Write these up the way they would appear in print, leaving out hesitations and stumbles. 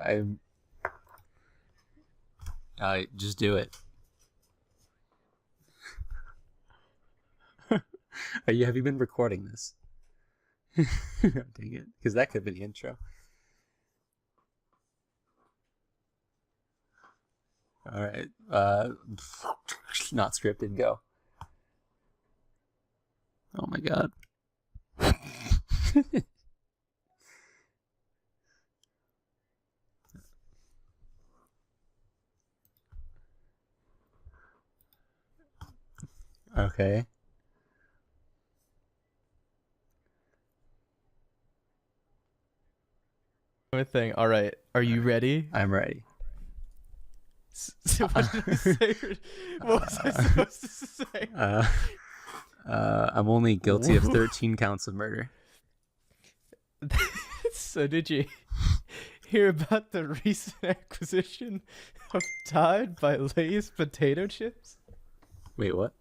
I'm. Just do it. Have you been recording this? Dang it, because that could be the intro. All right. Not scripted. Go. Oh my god. Okay. Thing. All right. Are you ready? I'm ready. So what did I say? What was I supposed to say? I'm only guilty of 13 counts of murder. So did you hear about the recent acquisition of Tide by Lay's potato chips? Wait, what?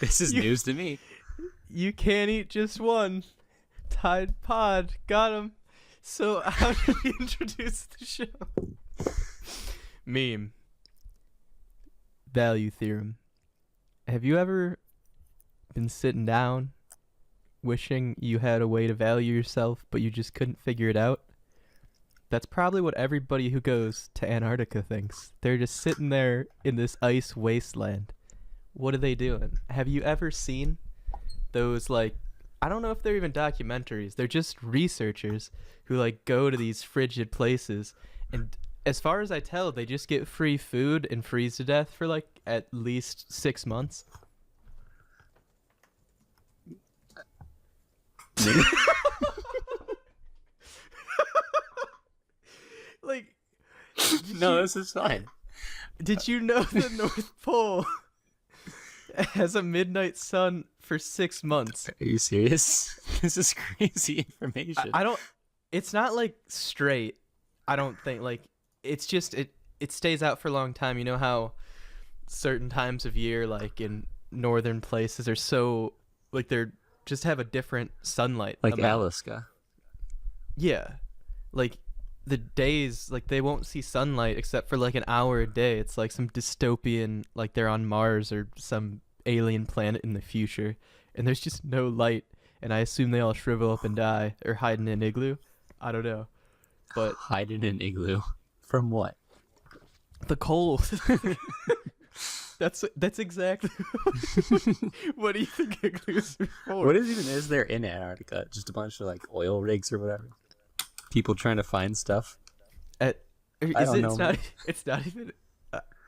This is news to me. You can't eat just one. Tide Pod got him. So how did we introduce the show? Meme. Value theorem. Have you ever been sitting down wishing you had a way to value yourself, but you just couldn't figure it out? That's probably what everybody who goes to Antarctica thinks. They're just sitting there in this ice wasteland. What are they doing? Have you ever seen those, like, I don't know if they're even documentaries. They're just researchers who, like, go to these frigid places, and as far as I tell, they just get free food and freeze to death for, like, at least 6 months. Like, No, this is fine. did you know the North Pole has a midnight sun for 6 months? Are you serious? This is crazy information. I don't. It's not like straight. I don't think, like, it's just it stays out for a long time. You know how certain times of year, like in northern places, are so, like, they're just have a different sunlight. Like amount. Alaska. Yeah, like the days, like, they won't see sunlight except for like an hour a day. It's like some dystopian, like they're on Mars or some alien planet in the future, and there's just no light. And I assume they all shrivel up and die or hide in an igloo. I don't know, but Hide in an igloo. From what? the cold. That's exactly. What do you think igloos are for? What is there in Antarctica? Just a bunch of, like, oil rigs or whatever? People trying to find stuff? It's not even.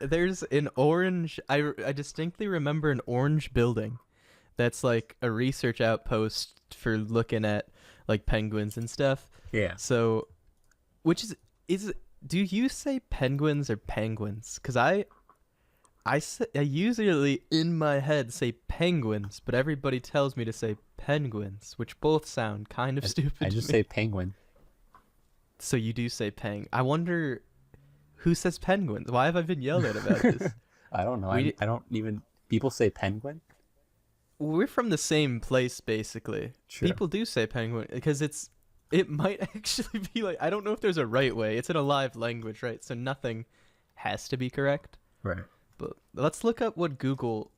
There's an orange. I distinctly remember an orange building, that's like a research outpost for looking at, like, penguins and stuff. Yeah. So, which is do you say penguins or penguins? Because I usually in my head say penguins, but everybody tells me to say penguins, which both sound kind of stupid. I just say penguin. So you do say peng. I wonder who says penguins. Why have I been yelled at about this? I don't know. I don't even. People say penguin? We're from the same place, basically. Sure. People do say penguin because it might actually be, like, I don't know if there's a right way. It's in a live language, right? So nothing has to be correct. Right. But let's look up what Google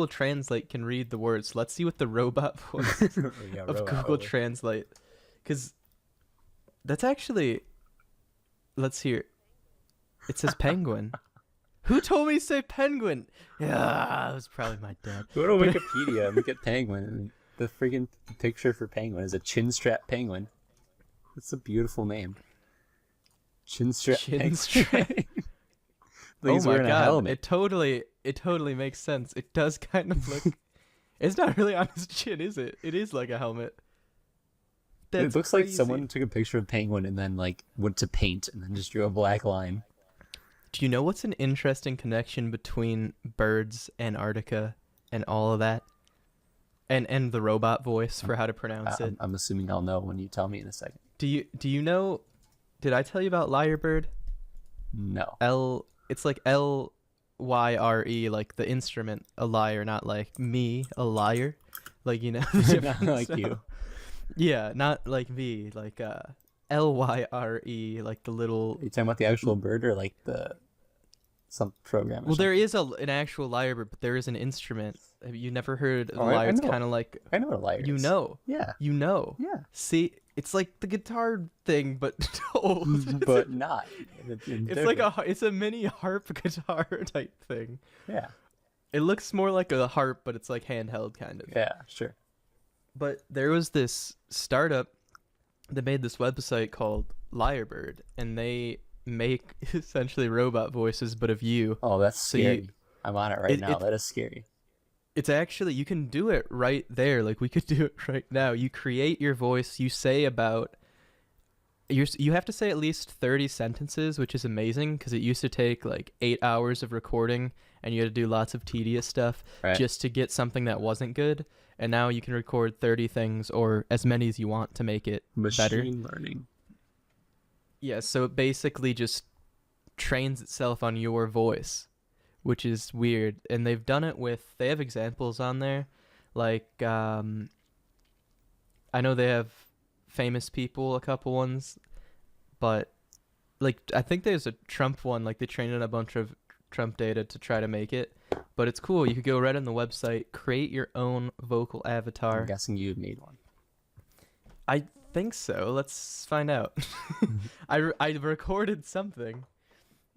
Translate can read the words. Let's see what the robot voice Yeah, of robot Google voice. Translate, because that's actually, let's hear. It says penguin. Who told me to say penguin? Yeah, it was probably my dad. Go to Wikipedia and look at penguin, and the freaking picture for penguin is a chin strap penguin. That's a beautiful name. Chin strap penguin. Oh my wearing a god! helmet. It totally makes sense. It does kind of look. It's not really on his chin, is it? It is like a helmet. It looks crazy. like someone took a picture of penguin and then, like, went to paint and then just drew a black line. Do you know what's an interesting connection between birds, Antarctica, and all of that? And the robot voice for how to pronounce it. I'm assuming I'll know when you tell me in a second. Do you know? Did I tell you about Lyrebird? No. It's like Lyre, like the instrument, a liar, not like me, a liar. Like, you know. Not like So, you. Yeah, not like V, like Lyre, like the little. Are you talking about the actual bird or like some program or Well, there something? is an actual lyre, but there is an instrument. Have you never heard of Oh, the I lyre? It's know. kind of like I know what a lyre you is. know, Yeah. you know. Yeah. See, it's like the guitar thing, but old. But not. It's like it's a mini harp guitar type thing. Yeah. It looks more like a harp, but it's like handheld kind of. Yeah, sure. But there was this startup that made this website called Lyrebird, and they make essentially robot voices, but of you. Oh, that's So scary. I'm on it right now. it- That is scary. It's actually, you can do it right there. Like, we could do it right now. You create your voice. You say about, you have to say at least 30 sentences, which is amazing because it used to take like 8 hours of recording and you had to do lots of tedious stuff Right. just to get something that wasn't good. And now you can record 30 things or as many as you want to make it better. Machine learning. Yeah, so it basically just trains itself on your voice, which is weird. And they've done it with, they have examples on there. Like, I know they have famous people, a couple ones, but like, I think there's a Trump one, like they trained on a bunch of Trump data to try to make it. But it's cool. You could go right on the website, create your own vocal avatar. I'm guessing you made one. I think so. Let's find out. I recorded something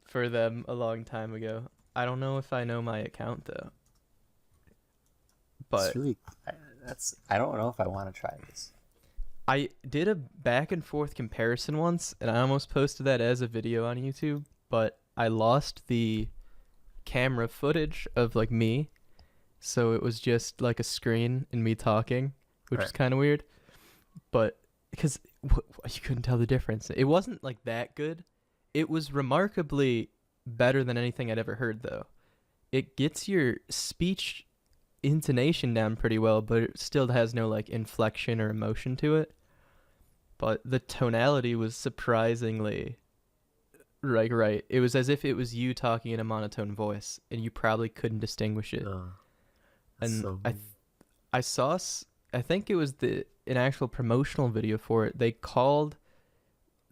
for them a long time ago. I don't know if I know my account though. But It's really, I don't know if I want to try this. I did a back and forth comparison once, and I almost posted that as a video on YouTube, but I lost the camera footage of like me, so it was just like a screen and me talking, which is Right. kind of weird. But because you couldn't tell the difference, it wasn't like that good. It was remarkably better than anything I'd ever heard, though. It gets your speech intonation down pretty well, but it still has no like inflection or emotion to it. But the tonality was surprisingly right. It was as if it was you talking in a monotone voice, and you probably couldn't distinguish it. And I saw, I think it was an actual promotional video for it. They called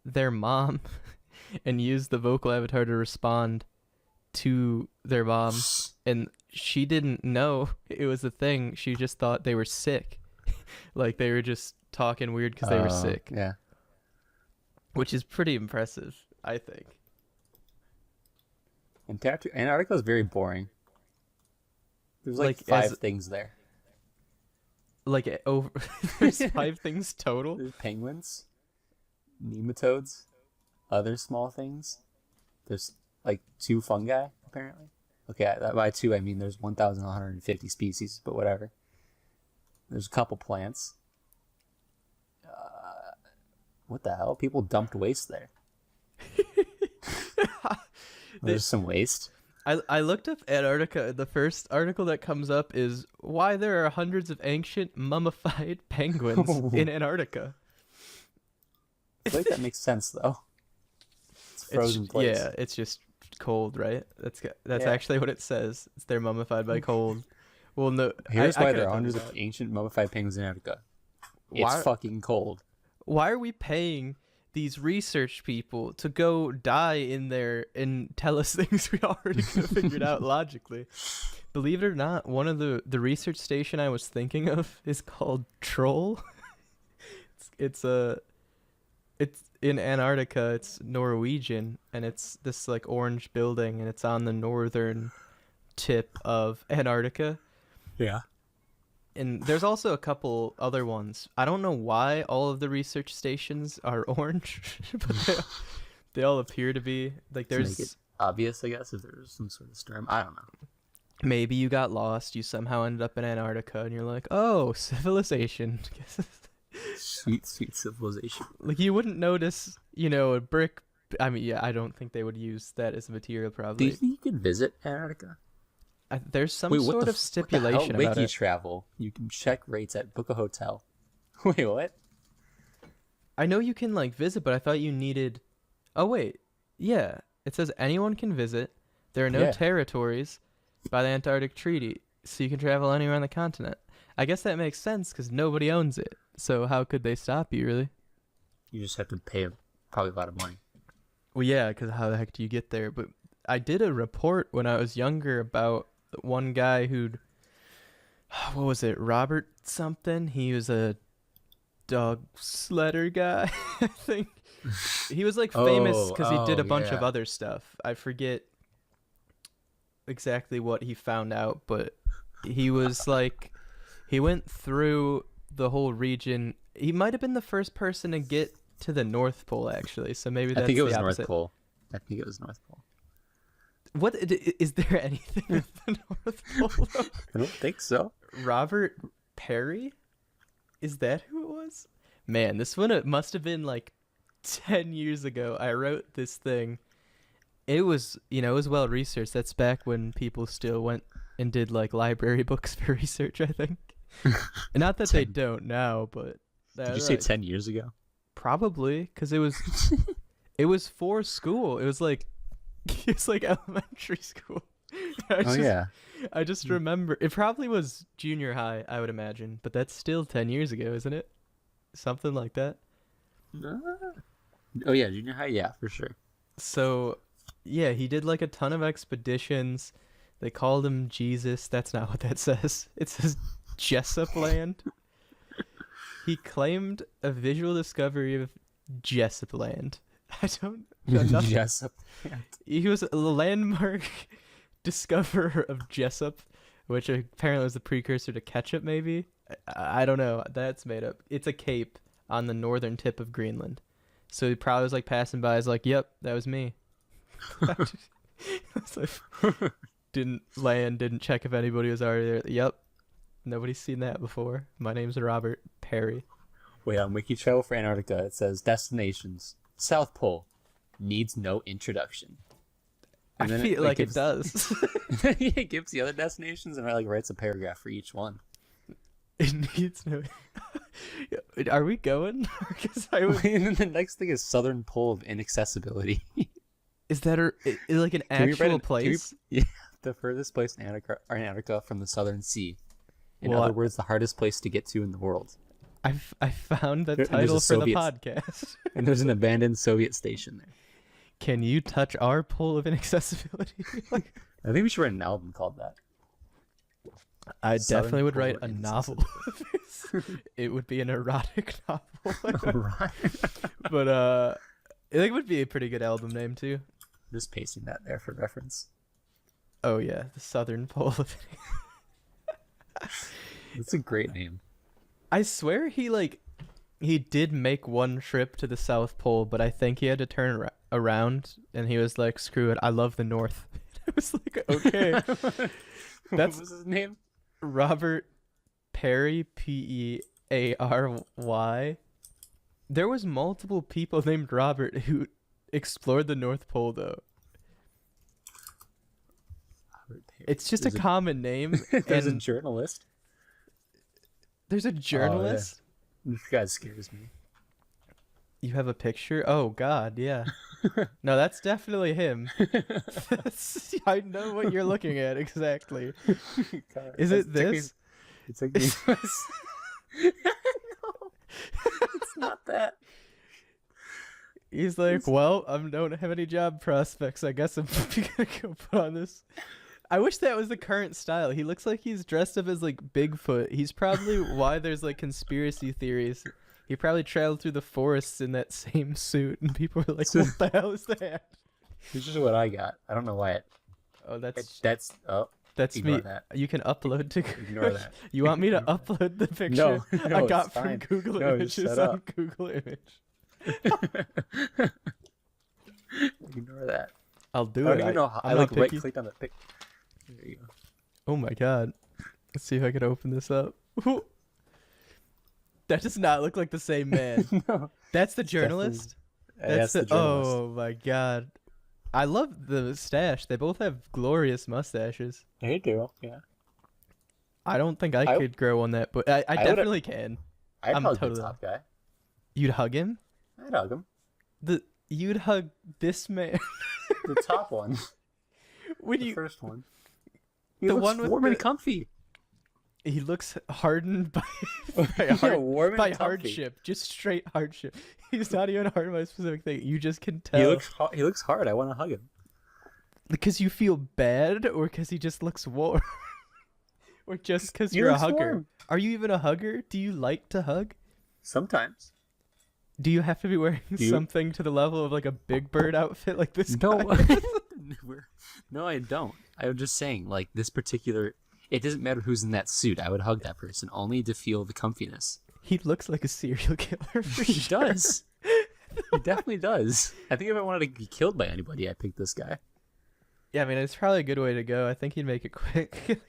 their mom and used the vocal avatar to respond to their mom, and she didn't know it was a thing. She just thought they were sick. Like they were just talking weird because they were sick, Yeah. which is pretty impressive, I think. Antarctica is very boring. There's like Like, five as- things there. Like over there's 5 things total. There's penguins, nematodes, other small things. There's like 2 fungi, apparently. Okay, by 2 I mean there's 1,150 species, but whatever. There's a couple plants. What the hell? People dumped waste there. There's some waste. I looked up Antarctica. The first article that comes up is why there are hundreds of ancient mummified penguins in Antarctica. I feel like that makes sense though. It's a frozen place. Yeah, it's just cold, right? That's Yeah. actually what it says. They're mummified by cold. Well, no. Here's I why could've there are done hundreds that. of ancient mummified penguins in Antarctica. It's Why- fucking cold. Why are we paying these research people to go die in there and tell us things we already could have figured out logically? Believe it or not, one of the research station I was thinking of is called Troll. It's in Antarctica. It's Norwegian, and it's this like orange building, and it's on the northern tip of Antarctica. Yeah. And there's also a couple other ones. I don't know why all of the research stations are orange, but they all appear to be. Like To make there's it obvious, I guess, if there's some sort of storm. I don't know. maybe you got lost, you somehow ended up in Antarctica, and you're like, oh, civilization. Sweet civilization. Like you wouldn't notice, a brick. I mean, yeah, I don't think they would use that as a material Do probably. you think you could visit Antarctica? There's some Wait, sort of stipulation about Wiki it. travel. You can check rates at book a hotel. Wait, what? I know you can like visit, but I thought you needed. Oh wait, yeah. It says anyone can visit. There are no Yeah. territories by the Antarctic Treaty, so you can travel anywhere on the continent. I guess that makes sense because nobody owns it, So how could they stop you, really? You just have to pay probably a lot of money. Well, yeah, because how the heck do you get there? But I did a report when I was younger about one guy who'd, what was it, Robert something? He was a dog sledder guy, I think. He was like famous because he did a bunch of yeah. other stuff. I forget exactly what he found out, but he was like, he went through the whole region. He might have been the first person to get to the North Pole, actually. So maybe I that's think it the was opposite. North Pole. I think it was North Pole. What is there anything with the North Pole? Though? I don't think so. Robert Perry? Is that who it was? Man, this one it must have been like 10 years ago. I wrote this thing. It was, it was well researched. That's back when people still went and did like library books for research, I think. Not that they don't now, but Did you say 10 years ago? probably because it was for school. It was like elementary school. Yeah. I just remember it probably was junior high, I would imagine, but that's still 10 years ago, isn't it? Something like that. Oh yeah, junior high, yeah, for sure. So, yeah, he did like a ton of expeditions. They called him Jesus. That's not what that says. It says Jessup Land. He claimed a visual discovery of Jessup Land. I don't know nothing. Jessup. He was a landmark discoverer of Jessup, which apparently was the precursor to ketchup, maybe? I don't know. That's made up. It's a cape on the northern tip of Greenland. So he probably was like passing by. He's like, yep, that was me. Didn't land, didn't check if anybody was already there. Yep. Nobody's seen that before. My name's Robert Perry. Wait, on Wiki Travel for Antarctica, it says destinations. South Pole. Needs no introduction. I feel like it does. It gives the other destinations and writes a paragraph for each one. It needs no... Are we going? And then the next thing is Southern Pole of Inaccessibility. Is that like an actual place? Yeah, the furthest place in Antarctica from the Southern Sea. In other words, the hardest place to get to in the world. I found the There's title a for the Soviet podcast. And there's an abandoned Soviet station there. Can you touch our pole of inaccessibility? I think we should write an album called that. I Southern definitely would Pole write of a novel. It would be an erotic novel. Right. But I think it would be a pretty good album name too. Just pasting that there for reference. Oh yeah, the Southern Pole of... That's a great name. I swear he did make one trip to the South Pole, but I think he had to turn around and he was like, screw it, I love the North. I was like, okay. What was his name? Robert Perry, Peary. There was multiple people named Robert who explored the North Pole, though. Robert Perry. It's just a common name. There's a journalist. There's a journalist? Oh, yeah. This guy scares me. You have a picture? Oh, God, yeah. No, that's definitely him. I know what you're looking at exactly. God, Is it this? It's like these. No, it's not that. He's like, well, I don't have any job prospects. I guess I'm gonna go put on this. I wish that was the current style. He looks like he's dressed up as like Bigfoot. He's probably why there's like conspiracy theories. He probably traveled through the forests in that same suit, and people are like, "What the hell is that?" This is what I got. I don't know why it. Oh, that's ignore me. that. You can upload to. Ignore that. You want me to upload the picture No, I got it's from fine. Google No, Images shut on up. Google Image? Ignore that. I'll do I it. don't even know how. I I'm like not right picky. clicked on the pic. There you go. Oh my god. Let's see if I can open this up. Ooh. That does not look like the same man. No, That's the journalist? that's the journalist. Oh my god. I love the mustache. They both have glorious mustaches. They do. Yeah. I don't think I could grow on that, but I definitely can. I'd I'm hug totally- the top guy. You'd hug him? I'd hug him. You'd hug this man. The top one. When The you first one. He The looks one with warm and the- comfy. He looks hardened by Yeah, warm by and comfy. hardship, just straight hardship. He's not even hardened by a specific thing. You just can tell He looks hard. I want to hug him. because you feel bad, or because he just looks warm, or just because He you're a looks hugger. warm. Are you even a hugger? Do you like to hug? Sometimes. Do you have to be wearing Do you? something to the level of like a Big Bird outfit like this guy? No. No, I don't. I was just saying, like, this particular. It doesn't matter who's in that suit. I would hug that person only to feel the comfiness. He looks like a serial killer for He sure. does. He definitely does. I think if I wanted to be killed by anybody, I'd pick this guy. Yeah, I mean, it's probably a good way to go. I think he'd make it quick.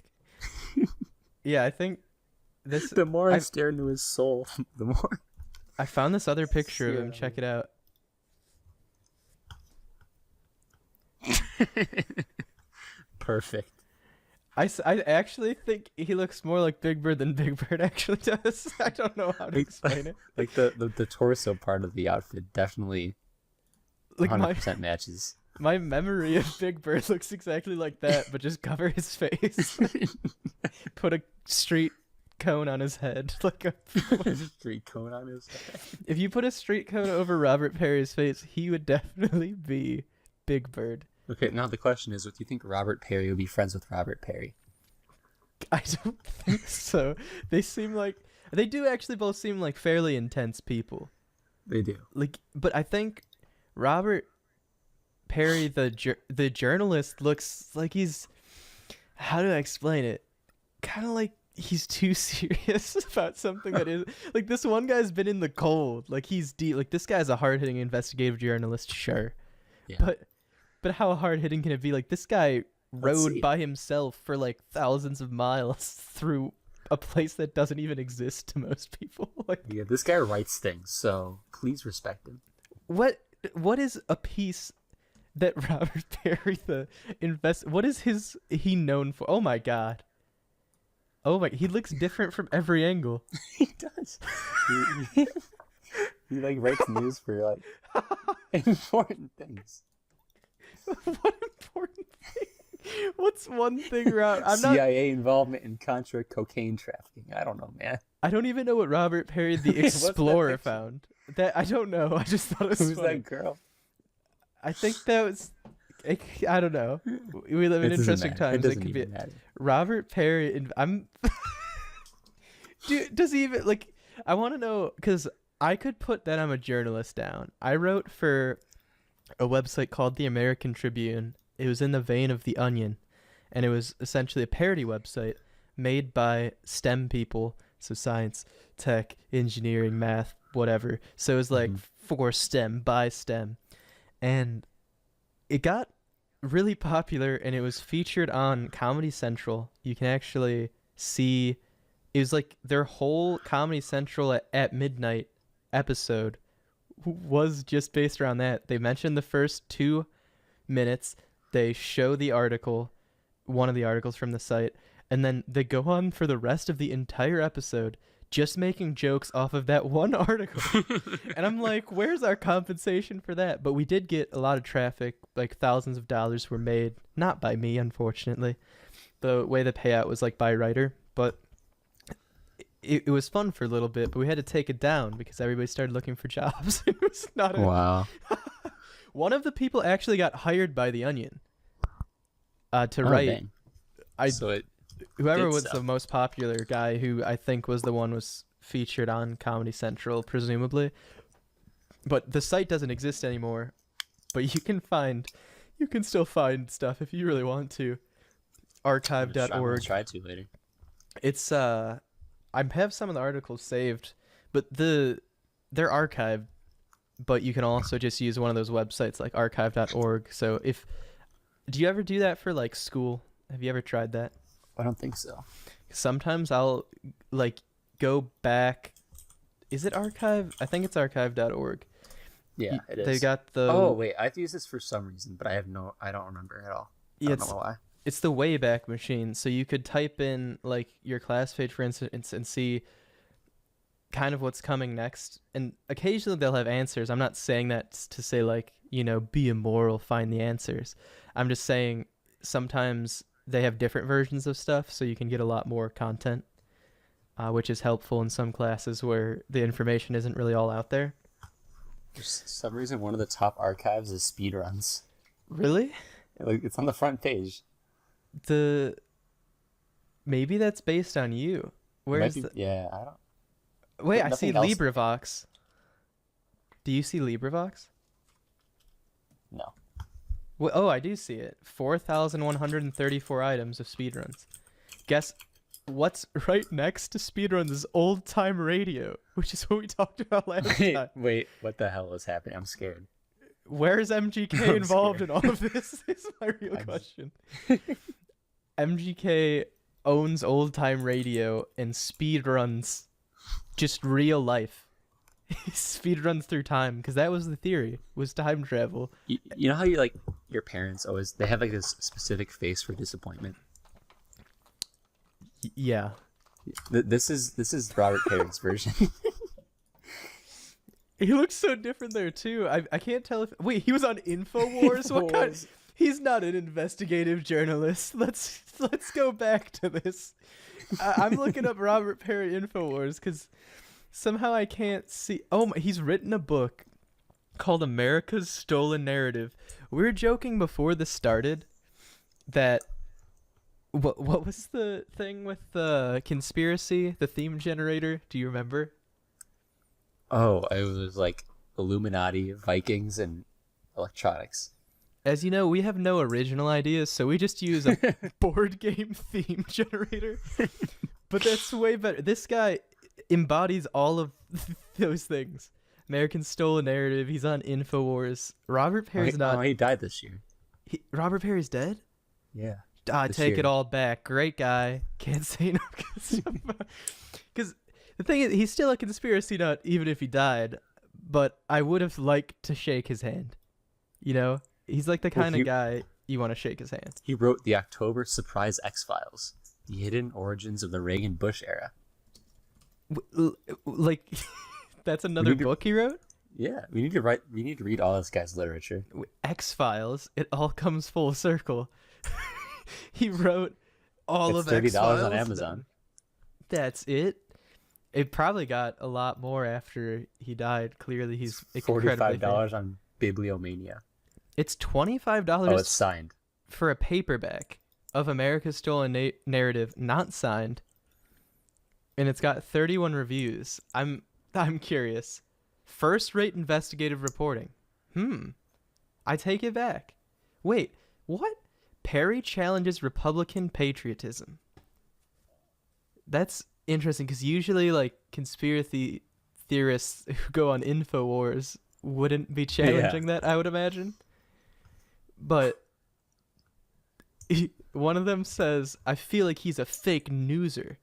Yeah, I think this. The more I I've- stare into his soul, the more. I found this other picture of him. Yeah. Check it out. Perfect. I actually think he looks more like Big Bird than Big Bird actually does. I don't know how to explain it. Like the torso part of the outfit definitely Like 100% matches. my memory of Big Bird looks exactly like that, but just cover his face. Put a street cone on his head. Like a, Street cone on his head. if you put a street cone over Robert Perry's face, he would definitely be Big Bird. Okay, now the question is, do you think Robert Perry would be friends with Robert Perry? I don't think so. They do actually both seem like fairly intense people. They do. Like, but I think Robert Perry, the journalist, looks like he's, how do I explain it? Kind of like he's too serious about something that is like this one guy's been in the cold. Like he's deep. Like this guy's a hard hitting investigative journalist, sure, Yeah. but how hard hitting can it be? Like this guy Let's rode see. by himself for like thousands of miles through a place that doesn't even exist to most people. Like Yeah, this guy writes things, so please respect him. what is a piece that Robert Perry what is he known for? Oh my god. Oh my, he looks different from every angle. He does. He like writes news for like important things. What important thing? What's one thing around? CIA involvement in Contra cocaine trafficking. I don't know, man. I don't even know what Robert Perry the What's that Explorer picture? found. That I don't know. I just thought it was Who's funny. that girl? I think that was. I don't know. We live in It doesn't interesting matter. times. It It doesn't could be even matter. Robert Perry. I'm. Does he even like? I want to know because I could put that I'm a journalist down. I wrote for a website called the American Tribune. It was in the vein of the Onion, and it was essentially a parody website made by STEM people, so science, tech, engineering, math, whatever. So it was like for STEM, by STEM, and it got really popular, and it was featured on Comedy Central. You can actually see it was like their whole Comedy Central at midnight episode was just based around that. They mentioned the first 2 minutes, they show the article, one of the articles from the site, and then they go on for the rest of the entire episode just making jokes off of that one article. And I'm like, where's our compensation for that? But we did get a lot of traffic, like thousands of dollars were made, not by me, unfortunately. The way the payout was like by writer, but it was fun for a little bit, but we had to take it down because everybody started looking for jobs. It was not Wow. One of the people actually got hired by the Onion to Oh, write. dang. I So it whoever did was stuff. the most popular guy, who I think was the one was featured on Comedy Central, presumably. But the site doesn't exist anymore. But you can still find stuff if you really want to. I'm gonna Archive.org. try to later. It's I have some of the articles saved, but they're archived. But you can also just use one of those websites like archive.org. So do you ever do that for like school? Have you ever tried that? I don't think so. Sometimes I'll like go back. Is it archive? I think it's archive.org. Yeah, it is. They got the Oh wait, I have to use this for some reason, but I don't remember at all. I Yeah, don't know why. it's the Wayback Machine. So you could type in like your class page, for instance, and see kind of what's coming next. And occasionally they'll have answers. I'm not saying that to say like, be immoral, find the answers. I'm just saying sometimes they have different versions of stuff, so you can get a lot more content. which is helpful in some classes where the information isn't really all out there. For some reason, one of the top archives is speedruns. Really? Like, it's on the front page. Maybe that's based on you. Where's the... Yeah, I don't... Wait, I see Nothing else. LibriVox. Do you see LibriVox? No. Well, oh, I do see it. 4,134 items of speedruns. Guess what's right next to speedruns is old time radio, which is what we talked about last time. Wait, what the hell is happening? I'm scared. Where is MGK involved in all of this? Is my real question. MGK owns old time radio and speedruns just real life. He speedruns through time because that was the theory, was time travel. You know how you like your parents always they have like this specific face for disappointment. Yeah. This is Robert Perry's version. He looks so different there too. I can't tell if wait, he was on InfoWars. What kind? He's not an investigative journalist. Let's go back to this. I'm looking up Robert Perry InfoWars because somehow I can't see. Oh, he's written a book called America's Stolen Narrative. We were joking before this started that what was the thing with the conspiracy, the theme generator? Do you remember? Oh, it was like Illuminati, Vikings, and electronics. As you know, we have no original ideas, so we just use a board game theme generator. But that's way better. This guy embodies all of those things. American Stolen Narrative. He's on InfoWars. Robert Perry's not. Oh, he died this year. Robert Perry's dead? Yeah. Take it all back. Great guy. Can't say no. Because the thing is, he's still a conspiracy nut, even if he died. But I would have liked to shake his hand. You know? He's like the kind of guy you want to shake his hand. He wrote the October Surprise X-Files, the hidden origins of the Reagan-Bush era. Like, that's another book he wrote? Yeah, we need to read all this guy's literature. X-Files, it all comes full circle. He wrote all of X-Files. It's $30 on X-Files. Amazon. That's it? It probably got a lot more after he died. Clearly, he's $45 on Bibliomania. It's $25. Oh, it's signed. For a paperback of America's Stolen Narrative, not signed. And it's got 31 reviews. I'm curious. First-rate investigative reporting. I take it back. Wait, what? Perry challenges Republican patriotism. That's interesting because usually, like, conspiracy theorists who go on InfoWars wouldn't be challenging that, I would imagine. But one of them says, I feel like he's a fake newser.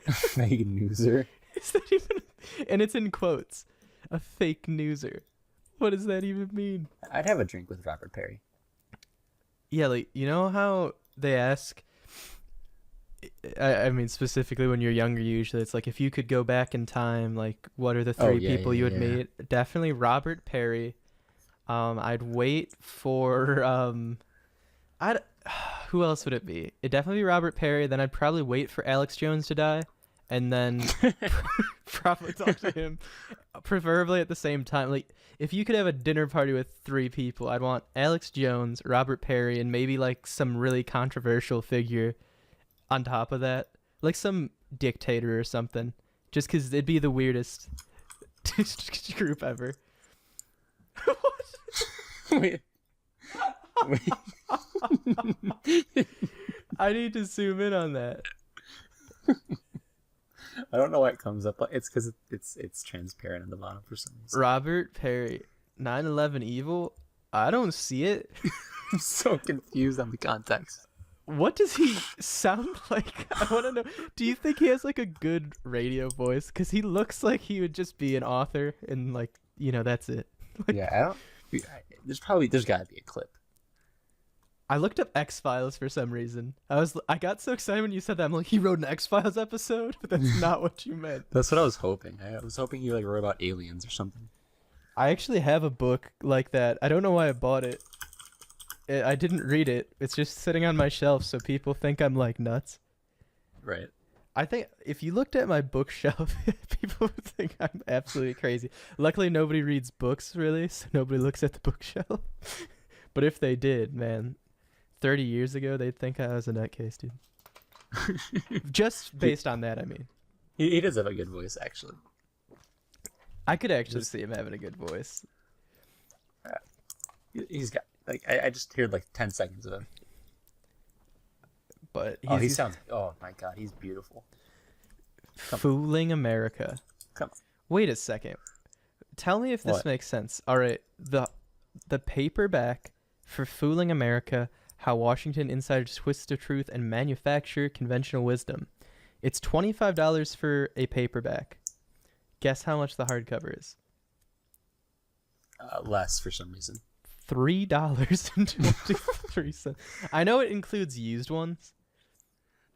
Fake newser? Is that even... And it's in quotes. A fake newser. What does that even mean? I'd have a drink with Robert Perry. Yeah, like, you know how they ask... I mean, specifically when you're younger, usually it's like, if you could go back in time, like, what are the three people you would meet? Definitely Robert Perry. I'd wait for... who else would it be? It'd definitely be Robert Perry. Then I'd probably wait for Alex Jones to die. And then probably talk to him, preferably at the same time. Like, if you could have a dinner party with three people, I'd want Alex Jones, Robert Perry, and maybe like some really controversial figure on top of that, like some dictator or something. Just because it'd be the weirdest group ever. Wait. I need to zoom in on that. I don't know why it comes up. It's because it's transparent at the bottom for some reason. Robert Perry, 9/11 evil. I don't see it. I'm so confused on the context. What does he sound like? I want to know. Do you think he has like a good radio voice? Because he looks like he would just be an author and like, you know, that's it. Yeah, I don't. There's got to be a clip. I looked up X-Files for some reason. I got so excited when you said that. I'm like, he wrote an X-Files episode? But that's not what you meant. That's what I was hoping. I was hoping you like wrote about aliens or something. I actually have a book like that. I don't know why I bought it. I didn't read it. It's just sitting on my shelf so people think I'm like nuts. Right. I think if you looked at my bookshelf, people would think I'm absolutely crazy. Luckily, nobody reads books really, so nobody looks at the bookshelf. But if they did, man, 30 years ago, they'd think I was a nutcase, dude. Just based on that, I mean. He does have a good voice, actually. I could actually see him having a good voice. He's got like I just heard like 10 seconds of him. But he sounds. Oh my god, he's beautiful. Fooling America. Come on. Wait a second. Tell me if this makes sense. All right, the paperback for Fooling America: How Washington Insiders Twist the Truth and Manufacture Conventional Wisdom. It's $25 for a paperback. Guess how much the hardcover is? Less for some reason. $3.23. I know it includes used ones.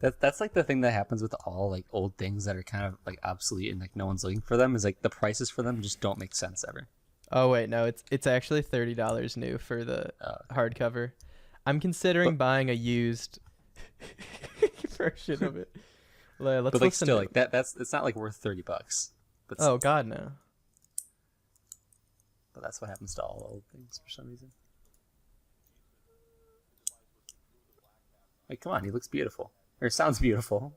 That's like the thing that happens with all like old things that are kind of like obsolete and like no one's looking for them, is like the prices for them just don't make sense ever. Oh wait, no, it's actually $30 new for the hardcover. I'm considering buying a used version of it. Let's but like listen still to like that's it's not like worth $30. But oh god, no. But that's what happens to all old things for some reason. Like, come on, he looks beautiful. Or sounds beautiful.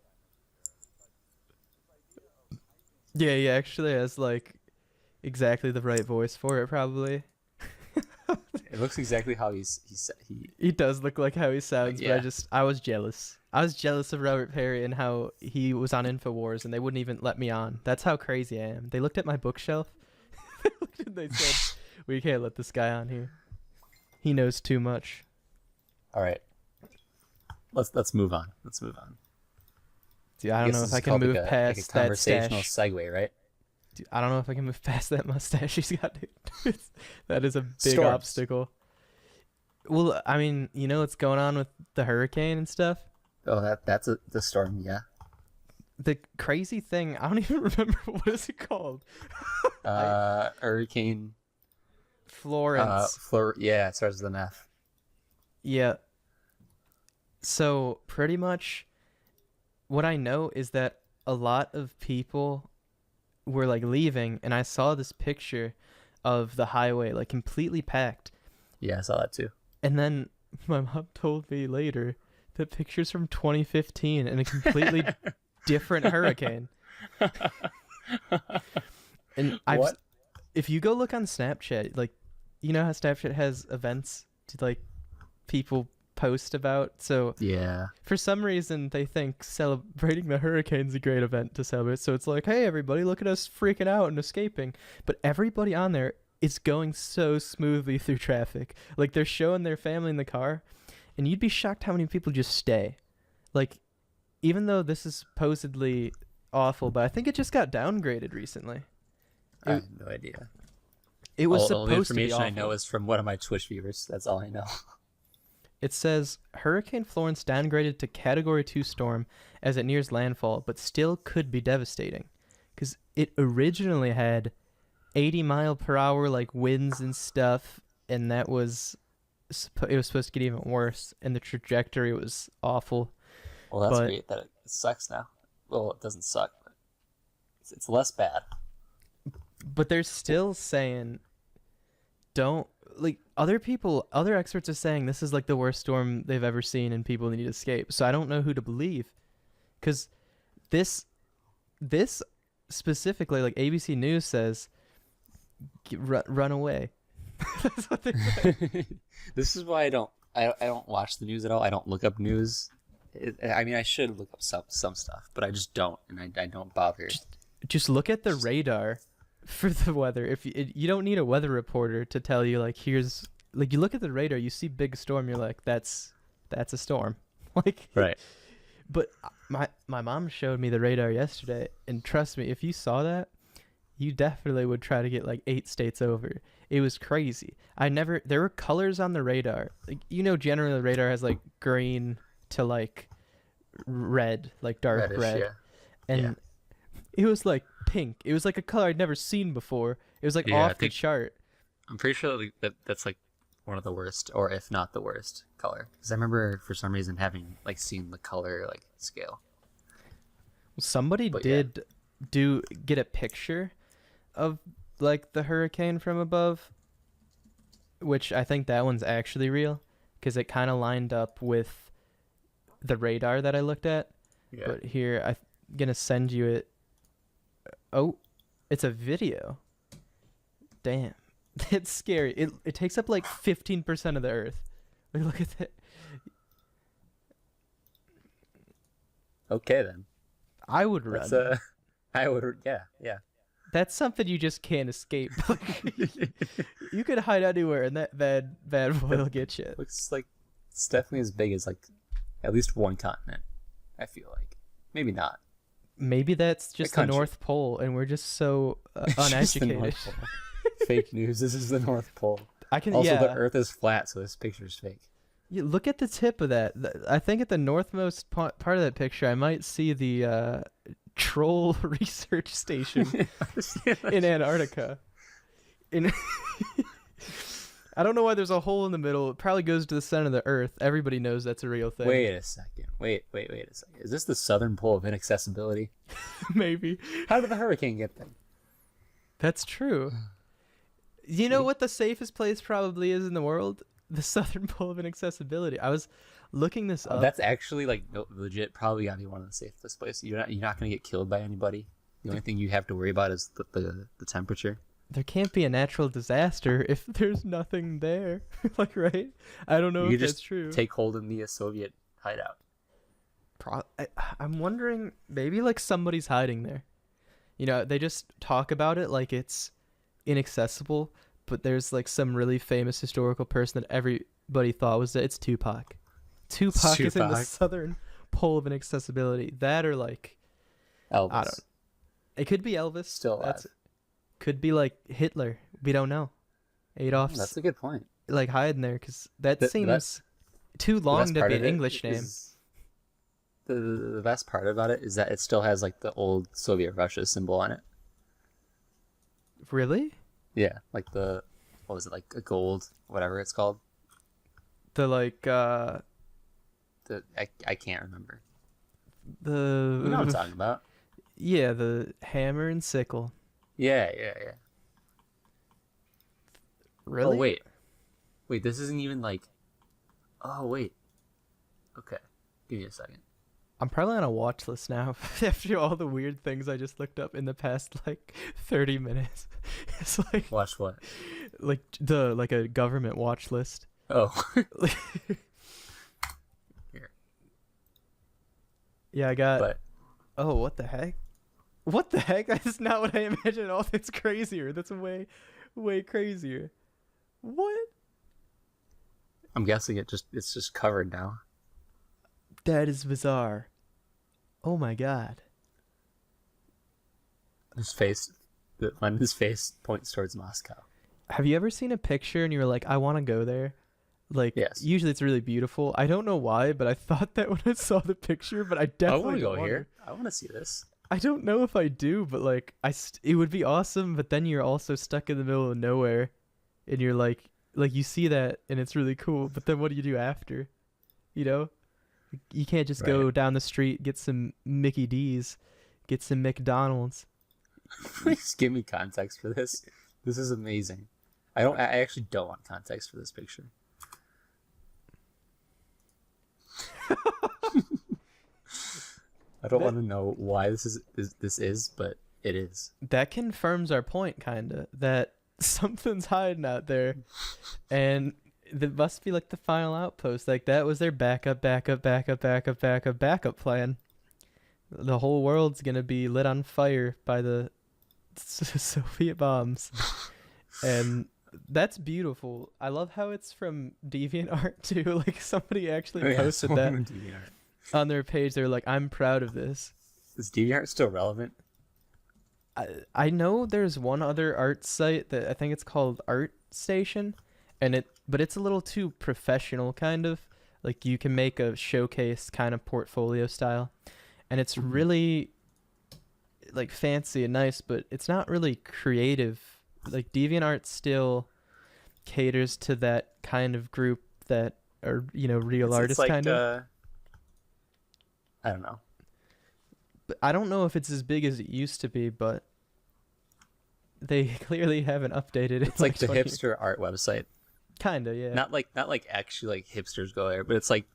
Yeah, he actually has like exactly the right voice for it, probably. It looks exactly how he does look like how he sounds, yeah. but I was jealous. I was jealous of Robert Perry and how he was on InfoWars and they wouldn't even let me on. That's how crazy I am. They looked at my bookshelf. They looked and they said, "We can't let this guy on here. He knows too much." All right. Let's move on. Dude, I don't know if I can move past like a that conversational stash. segue, right? Dude, I don't know if I can move past that mustache he's got, dude. That is a big Storms. obstacle. Well, I mean, you know what's going on with the hurricane and stuff? Oh, that's the storm, yeah. The crazy thing, I don't even remember what is it called. Hurricane Florence. Yeah, it starts with an F. Yeah. So pretty much what I know is that a lot of people were like leaving, and I saw this picture of the highway like completely packed. Yeah, I saw that too. And then my mom told me later that picture's from 2015 and a completely different hurricane. And if you go look on Snapchat, like, you know how Snapchat has events to like people post about? So yeah, for some reason they think celebrating the hurricane's a great event to celebrate. So it's like, hey everybody, look at us freaking out and escaping. But everybody on there is going so smoothly through traffic. Like, they're showing their family in the car, and you'd be shocked how many people just stay. Like, even though this is supposedly awful, but I think it just got downgraded recently. I have no idea. It was all the supposed to be information awful. I know is from one of my Twitch viewers. That's all I know. It says Hurricane Florence downgraded to Category 2 storm as it nears landfall, but still could be devastating. Because it originally had 80-mile-per-hour like winds and stuff, and it was supposed to get even worse, and the trajectory was awful. Well, that's great that it sucks now. Well, it doesn't suck, but it's less bad. But they're still saying, don't, like, other experts are saying this is like the worst storm they've ever seen and people need to escape. So I don't know who to believe. Because this specifically, like, ABC News says, run away. That's what they say. This is why I don't watch the news at all. I don't look up news. I mean, I should look up some stuff, but I just don't, and I don't bother. Just look at the radar for the weather. If you don't need a weather reporter to tell you, like, here's, like, you look at the radar, you see big storm, you're like, that's a storm. Like, right. But my mom showed me the radar yesterday, and trust me, if you saw that, you definitely would try to get like 8 states over. It was crazy. There were colors on the radar. Like, you know, generally the radar has like green to like red, like dark Reddish, red. yeah. And it was like pink. It was like a color I'd never seen before. It was like off the chart. I'm pretty sure that's like one of the worst, or if not the worst color. Because I remember for some reason having like seen the color like scale. Somebody But yeah, did get a picture of like the hurricane from above, which I think that one's actually real because it kind of lined up with the radar that I looked at. yeah. But here I'm gonna send you it. Oh, it's a video. Damn, it's scary. It takes up like 15% of the Earth. Like, look at that. Okay then. I would That's run. I would. Yeah, yeah. That's something you just can't escape. You could hide anywhere, and that bad boy will get you. Looks like it's definitely as big as like at least one continent. I feel like maybe not. Maybe that's A just the country. North Pole, and we're just so It's just the uneducated. North Pole. Fake news. This is the North Pole. I can, Also, the yeah. Earth is flat, so this picture's fake. You look at the tip of that. I think at the northmost part of that picture, I might see the troll research station in Antarctica. In I don't know why there's a hole in the middle. It probably goes to the center of the Earth. Everybody knows that's a real thing. Wait a second. Wait a second. Is this the southern pole of inaccessibility? Maybe. How did the hurricane get there? That's true. You know what the safest place probably is in the world? The southern pole of inaccessibility. I was looking this up. That's actually like legit. Probably gotta be one of the safest places. You're not gonna get killed by anybody. The only thing you have to worry about is the temperature. There can't be a natural disaster if there's nothing there. Like, right? I don't know You if could that's just true. take hold in the Soviet hideout. I'm wondering, maybe like somebody's hiding there. You know, they just talk about it like it's inaccessible, but there's like some really famous historical person that everybody thought was that it's Tupac. Tupac is in the Tupac. southern pole of inaccessibility. That or like, Elvis. I don't. It could be Elvis. Still alive. Could be like Hitler. We don't know. Adolf's That's a good point. like hiding there because that The seems best- too The long best to part be of an it English name. is- the best part about it is that it still has like the old Soviet Russia symbol on it. Really? Yeah, like the what was it, like a gold, whatever it's called. The like I can't remember. the You know what I'm talking about? yeah, the hammer and sickle. Yeah. Really? Oh wait, this isn't even like. Oh wait. Okay, give me a second. I'm probably on a watch list now after all the weird things I just looked up in the past like 30 minutes. It's Watch what? like a government watch list. Oh, here. Yeah, I got. But Oh, what the heck? What the heck? That's not what I imagined. Oh, that's crazier. That's way crazier. What? I'm guessing it's just covered now. That is bizarre. Oh my god. His face points towards Moscow. Have you ever seen a picture and you were like, I want to go there? Like, Yes. usually it's really beautiful. I don't know why, but I thought that when I saw the picture, but I I definitely want to go don't wanna. here. I want to see this. I don't know if I do, but like, it would be awesome, but then you're also stuck in the middle of nowhere and you're like you see that and it's really cool, but then what do you do after? You know? You can't just go Right. down the street, get some Mickey D's, get some McDonald's. Please give me context for this. This is amazing. I actually don't want context for this picture. I don't want to know why this is, but it is. That confirms our point, kinda, that something's hiding out there, and that must be like the final outpost. Like that was their backup plan. The whole world's gonna be lit on fire by the Soviet bombs, and that's beautiful. I love how it's from DeviantArt too. Like somebody actually posted that someone in DeviantArt. on their page. They're like, "I'm proud of this." Is DeviantArt still relevant? I know there's one other art site that I think it's called Art Station, but it's a little too professional, kind of. Like you can make a showcase kind of portfolio style, and it's really like fancy and nice, but it's not really creative. Like DeviantArt still caters to that kind of group that are real artists, like, kind of. I don't know. But I don't know if it's as big as it used to be, but they clearly haven't updated it. It's like the 20 years. hipster art website. Kinda, yeah. Not like actually like hipsters go there, but it's like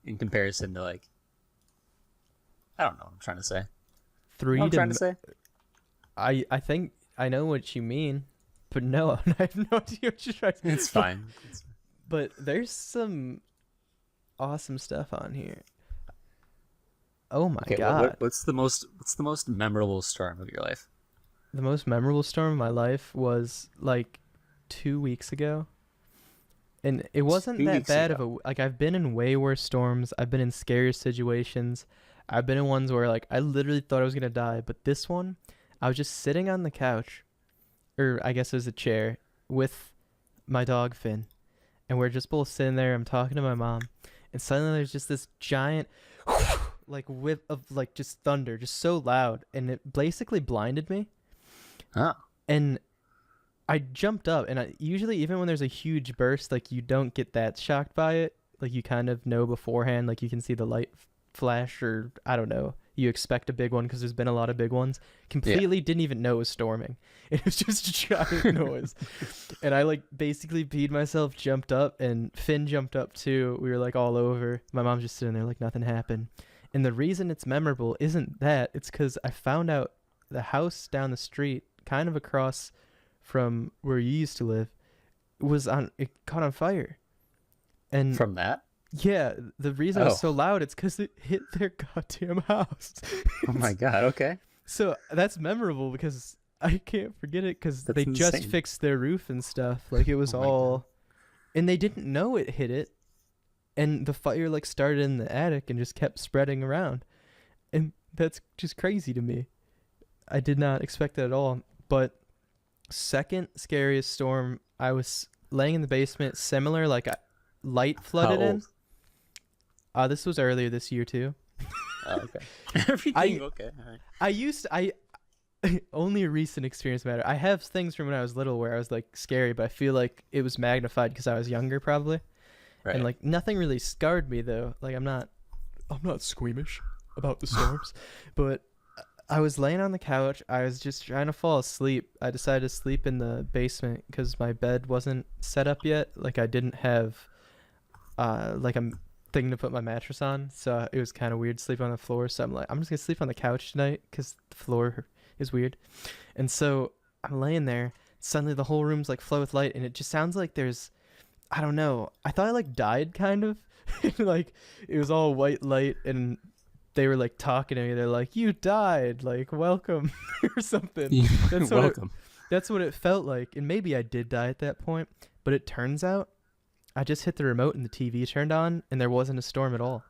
in comparison to like I don't know what I'm trying to say. You Three know what I'm trying dim- to say? I think I know what you mean, but no, I have no idea what you're trying to. It's fine. It's, But there's some awesome stuff on here. Oh my okay, god. what's the most memorable storm of your life? The most memorable storm of my life was like 2 weeks ago. And it wasn't 2 that weeks bad ago. of a like I've been in way worse storms. I've been in scarier situations. I've been in ones where like I literally thought I was gonna die, but this one, I was just sitting on the couch, or I guess it was a chair, with my dog Finn, and we're just both sitting there. I'm talking to my mom, and suddenly there's just this giant, like whip of like just thunder, just so loud, and it basically blinded me. Oh. And I jumped up, and usually even when there's a huge burst, like you don't get that shocked by it. Like you kind of know beforehand, like you can see the light flash, or I don't know. You expect a big one because there's been a lot of big ones. Completely didn't even know it was storming. It was just a giant noise. And I like basically peed myself, jumped up, and Finn jumped up too. We were like all over. My mom's just sitting there like nothing happened. And the reason it's memorable isn't that. It's because I found out the house down the street, kind of across from where you used to live, it caught on fire. And From that? yeah, the reason it Oh. was so loud, it's because it hit their goddamn house. Oh my god, okay. So that's memorable because I can't forget it because That's they just insane. fixed their roof and stuff. Like it was Oh my all, and they didn't know it hit it, and the fire like started in the attic and just kept spreading around, and that's just crazy to me. I did not expect that at all. But second scariest storm, I was laying in the basement, similar like light flooded How in. old? This was earlier this year too. Oh, okay. Everything okay. All right. I used to, I only a recent experience matter. I have things from when I was little where I was like scary, but I feel like it was magnified because I was younger probably. Right. And like nothing really scarred me though. Like I'm not squeamish about the storms, but I was laying on the couch. I was just trying to fall asleep. I decided to sleep in the basement because my bed wasn't set up yet. Like I didn't have like a thing to put my mattress on, so it was kind of weird sleeping on the floor. So I'm like, I'm just gonna sleep on the couch tonight because the floor is weird. And so I'm laying there. Suddenly the whole room's like flow with light, and it just sounds like there's, I don't know. I thought I like died kind of. Like it was all white light, and they were like talking to me. They're like, "You died, like welcome," or something. That's what Welcome. That's what it felt like. And maybe I did die at that point, but it turns out I just hit the remote and the TV turned on, and there wasn't a storm at all.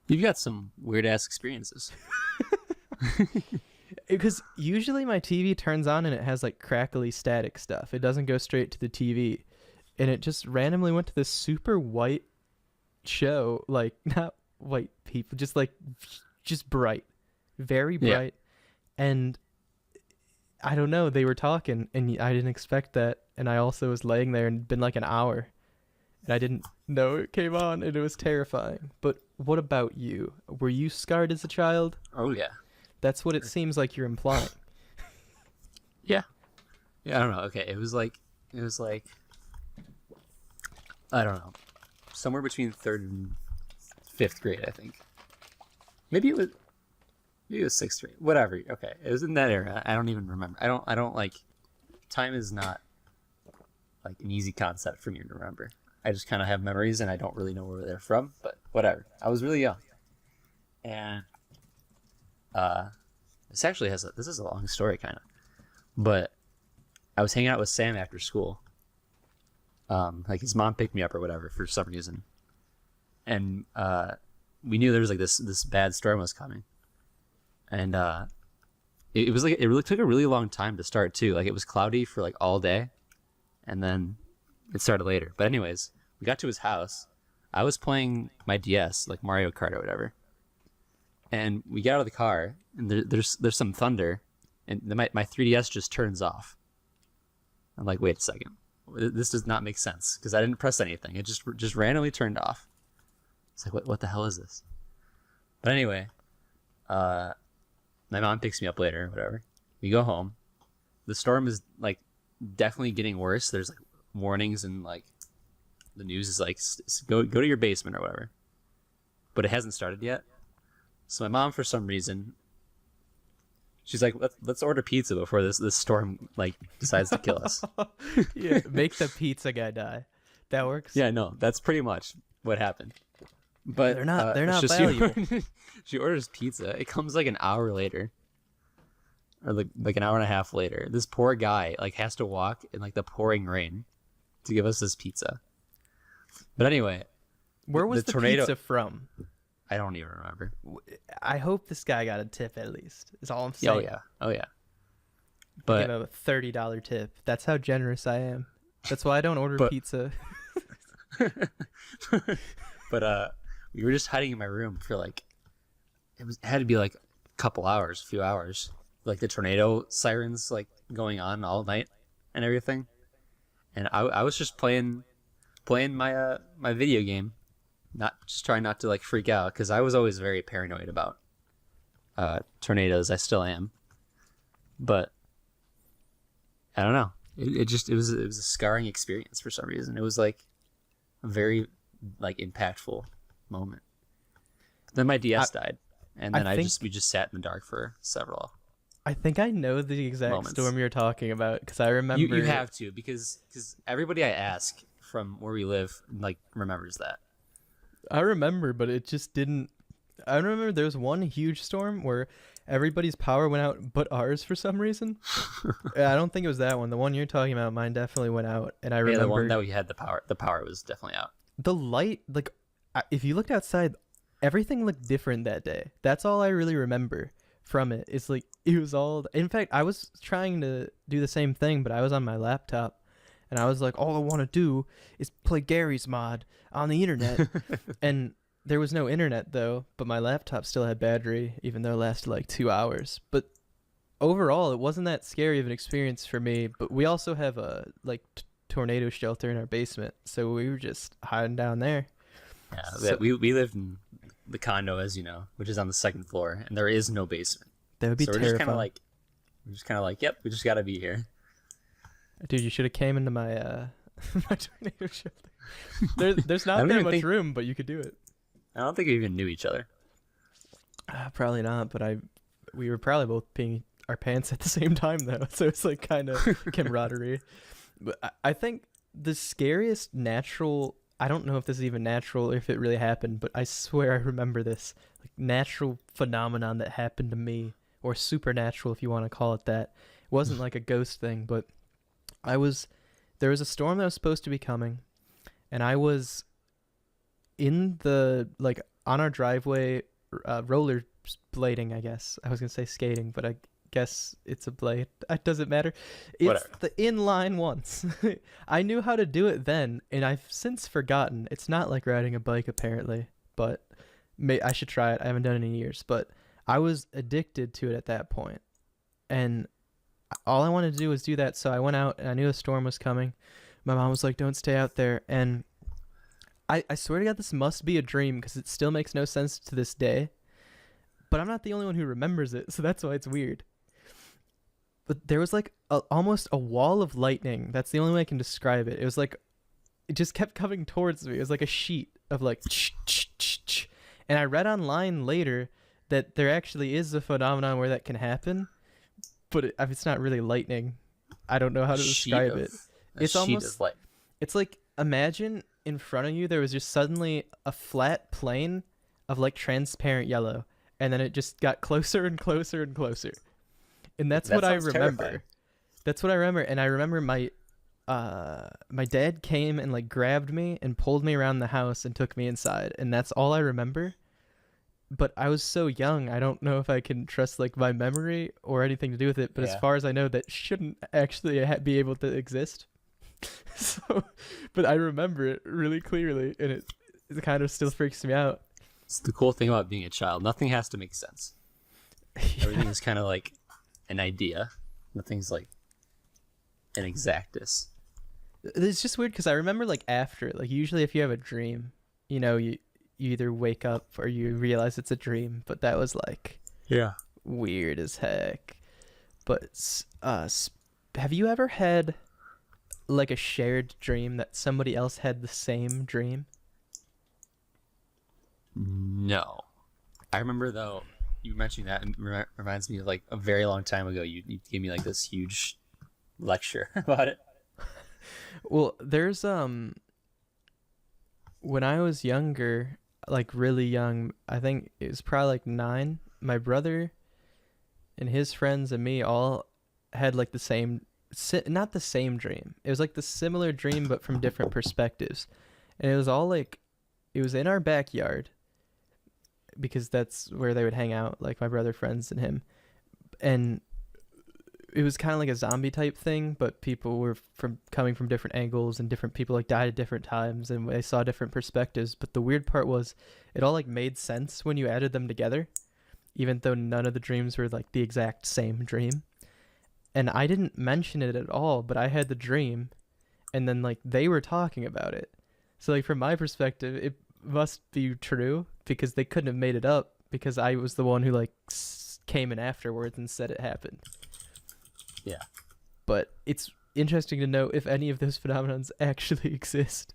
You've got some weird ass experiences. Because usually my TV turns on and it has like crackly static stuff. It doesn't go straight to the TV. And it just randomly went to this super white show, like not white people, just like just bright, very Yeah. bright. And I don't know, they were talking and I didn't expect that. And I also was laying there and it'd been like an hour and I didn't know it came on, and it was terrifying. But what about you? Were you scarred as a child? Oh yeah. That's what it seems like you're implying. Yeah. Yeah, I don't know. Okay, it was like I don't know. Somewhere between 3rd and 5th grade, I think. Maybe it was 6th grade. Whatever. Okay. It was in that era. I don't even remember. I don't like, time is not like an easy concept for me to remember. I just kind of have memories and I don't really know where they're from, but whatever. I was really young. And this actually this is a long story kind of. But I was hanging out with Sam after school. Like his mom picked me up or whatever for some reason. And we knew there was like this bad storm was coming. And it was like it really took a really long time to start too. Like it was cloudy for like all day, and then it started later. But anyways, we got to his house. I was playing my DS, like Mario Kart or whatever. And we get out of the car, and there's some thunder, and my 3DS just turns off. I'm like, wait a second, this does not make sense because I didn't press anything. It just randomly turned off. It's like, what the hell is this? But anyway, my mom picks me up later, whatever. We go home. The storm is like definitely getting worse. There's like warnings and like the news is like go to your basement or whatever. But it hasn't started yet. So my mom, for some reason, she's like, let's order pizza before this storm like decides to kill us. Yeah, make the pizza guy die. That works. Yeah, no, that's pretty much what happened. But they're not valuable. She orders pizza. It comes like an hour later, or like an hour and a half later. This poor guy like has to walk in like the pouring rain to give us this pizza. But anyway, where was the tornado pizza from? I don't even remember. I hope this guy got a tip at least. Is all I'm saying. Oh yeah. Give But him a $30 tip. That's how generous I am. That's why I don't order pizza. but we were just hiding in my room for like it had to be like a few hours. Like the tornado sirens like going on all night and everything. And I was just playing my my video game, trying not to like freak out because I was always very paranoid about tornadoes. I still am, but I don't know. It was a scarring experience for some reason. It was like a very like impactful moment. Then my DS died, and then we just sat in the dark for several. I think I know the exact storm you're talking about because I remember. You have to because everybody I ask from where we live like remembers that. I remember, but it just didn't. I remember there was one huge storm where everybody's power went out but ours for some reason. I don't think it was that one. The one you're talking about, mine definitely went out, and I remember the one that we had the power was definitely out. The light, like, if you looked outside, everything looked different that day. That's all I really remember from it. It's like it was all. In fact, I was trying to do the same thing, but I was on my laptop. And I was like, all I want to do is play Gary's mod on the internet. And there was no internet, though. But my laptop still had battery, even though it lasted like 2 hours. But overall, it wasn't that scary of an experience for me. But we also have a tornado shelter in our basement. So we were just hiding down there. Yeah, so, we live in the condo, as you know, which is on the second floor. And there is no basement. That would be terrifying. We're just kind of like, yep, we just got to be here. Dude, you should have came into my my tornado shelter. There's not that much room, but you could do it. I don't think we even knew each other. Probably not, but we were probably both peeing our pants at the same time though, so it's like kind of camaraderie. But I think the scariest natural, I don't know if this is even natural or if it really happened, but I swear I remember this like natural phenomenon that happened to me, or supernatural if you want to call it that. It wasn't like a ghost thing, but there was a storm that was supposed to be coming, and I was in the, like, on our driveway, roller blading, I guess. I was going to say skating, but I guess it's a blade. It doesn't matter. It's Whatever. the inline ones. I knew how to do it then, and I've since forgotten. It's not like riding a bike, apparently, but I should try it. I haven't done it in years, but I was addicted to it at that point, and all I wanted to do was do that, so I went out, and I knew a storm was coming. My mom was like, don't stay out there, and I swear to God, this must be a dream, because it still makes no sense to this day, but I'm not the only one who remembers it, so that's why it's weird. But there was, like, almost a wall of lightning. That's the only way I can describe it. It was like, it just kept coming towards me. It was like a sheet of, like, and I read online later that there actually is a phenomenon where that can happen, but it's not really lightning. I don't know how to describe it. It's almost like, it's like, imagine in front of you there was just suddenly a flat plane of like transparent yellow, and then it just got closer and closer and closer. And that's what I remember. Terrifying. That's what I remember. And I remember my dad came and like grabbed me and pulled me around the house and took me inside, and that's all I remember. But I was so young, I don't know if I can trust like my memory or anything to do with it. But as far as I know, that shouldn't actually be able to exist. So, but I remember it really clearly, and it kind of still freaks me out. It's the cool thing about being a child. Nothing has to make sense. Yeah. Everything is kind of like an idea. Nothing's like an exactness. It's just weird because I remember like after, like usually if you have a dream, you know, you you either wake up or you realize it's a dream. But that was like Yeah. weird as heck. But have you ever had like a shared dream that somebody else had the same dream? No. I remember though, you mentioning that and reminds me of like a very long time ago. You gave me like this huge lecture about it. Well, there's when I was younger, like really young, I think it was probably like 9, my brother and his friends and me all had like the same, not the same dream. It was like the similar dream, but from different perspectives. And it was all like, it was in our backyard because that's where they would hang out, like my brother friends and him. And it was kind of like a zombie type thing, but people were coming from different angles, and different people like died at different times, and they saw different perspectives. But the weird part was, it all like made sense when you added them together, even though none of the dreams were like the exact same dream. And I didn't mention it at all, but I had the dream, and then like they were talking about it. So like from my perspective, it must be true because they couldn't have made it up, because I was the one who like came in afterwards and said it happened. Yeah. But it's interesting to know if any of those phenomenons actually exist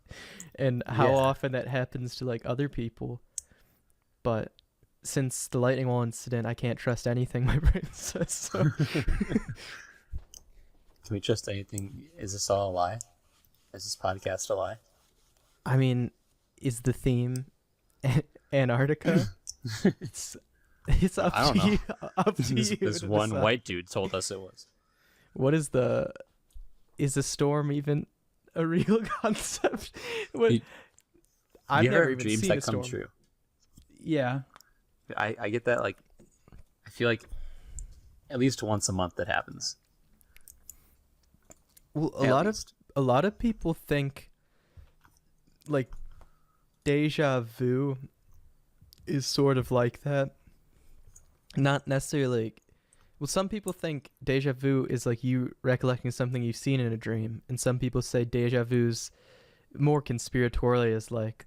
and how often that happens to like other people. But since the lightning wall incident, I can't trust anything my brain says. So. Can we trust anything? Is this all a lie? Is this podcast a lie? I mean, is the theme Antarctica? it's up I don't to know. you. Up to This you. this to one decide. white dude told us it was. What is a storm even a real concept? What, You- I've you ever never have even dreams seen that a come storm. true? Yeah. I get that, like, I feel like at least once a month that happens. Well, At least. a lot of people think like deja vu is sort of like that. Not necessarily like, well, some people think deja vu is like you recollecting something you've seen in a dream, and some people say deja vu's more conspiratorially as like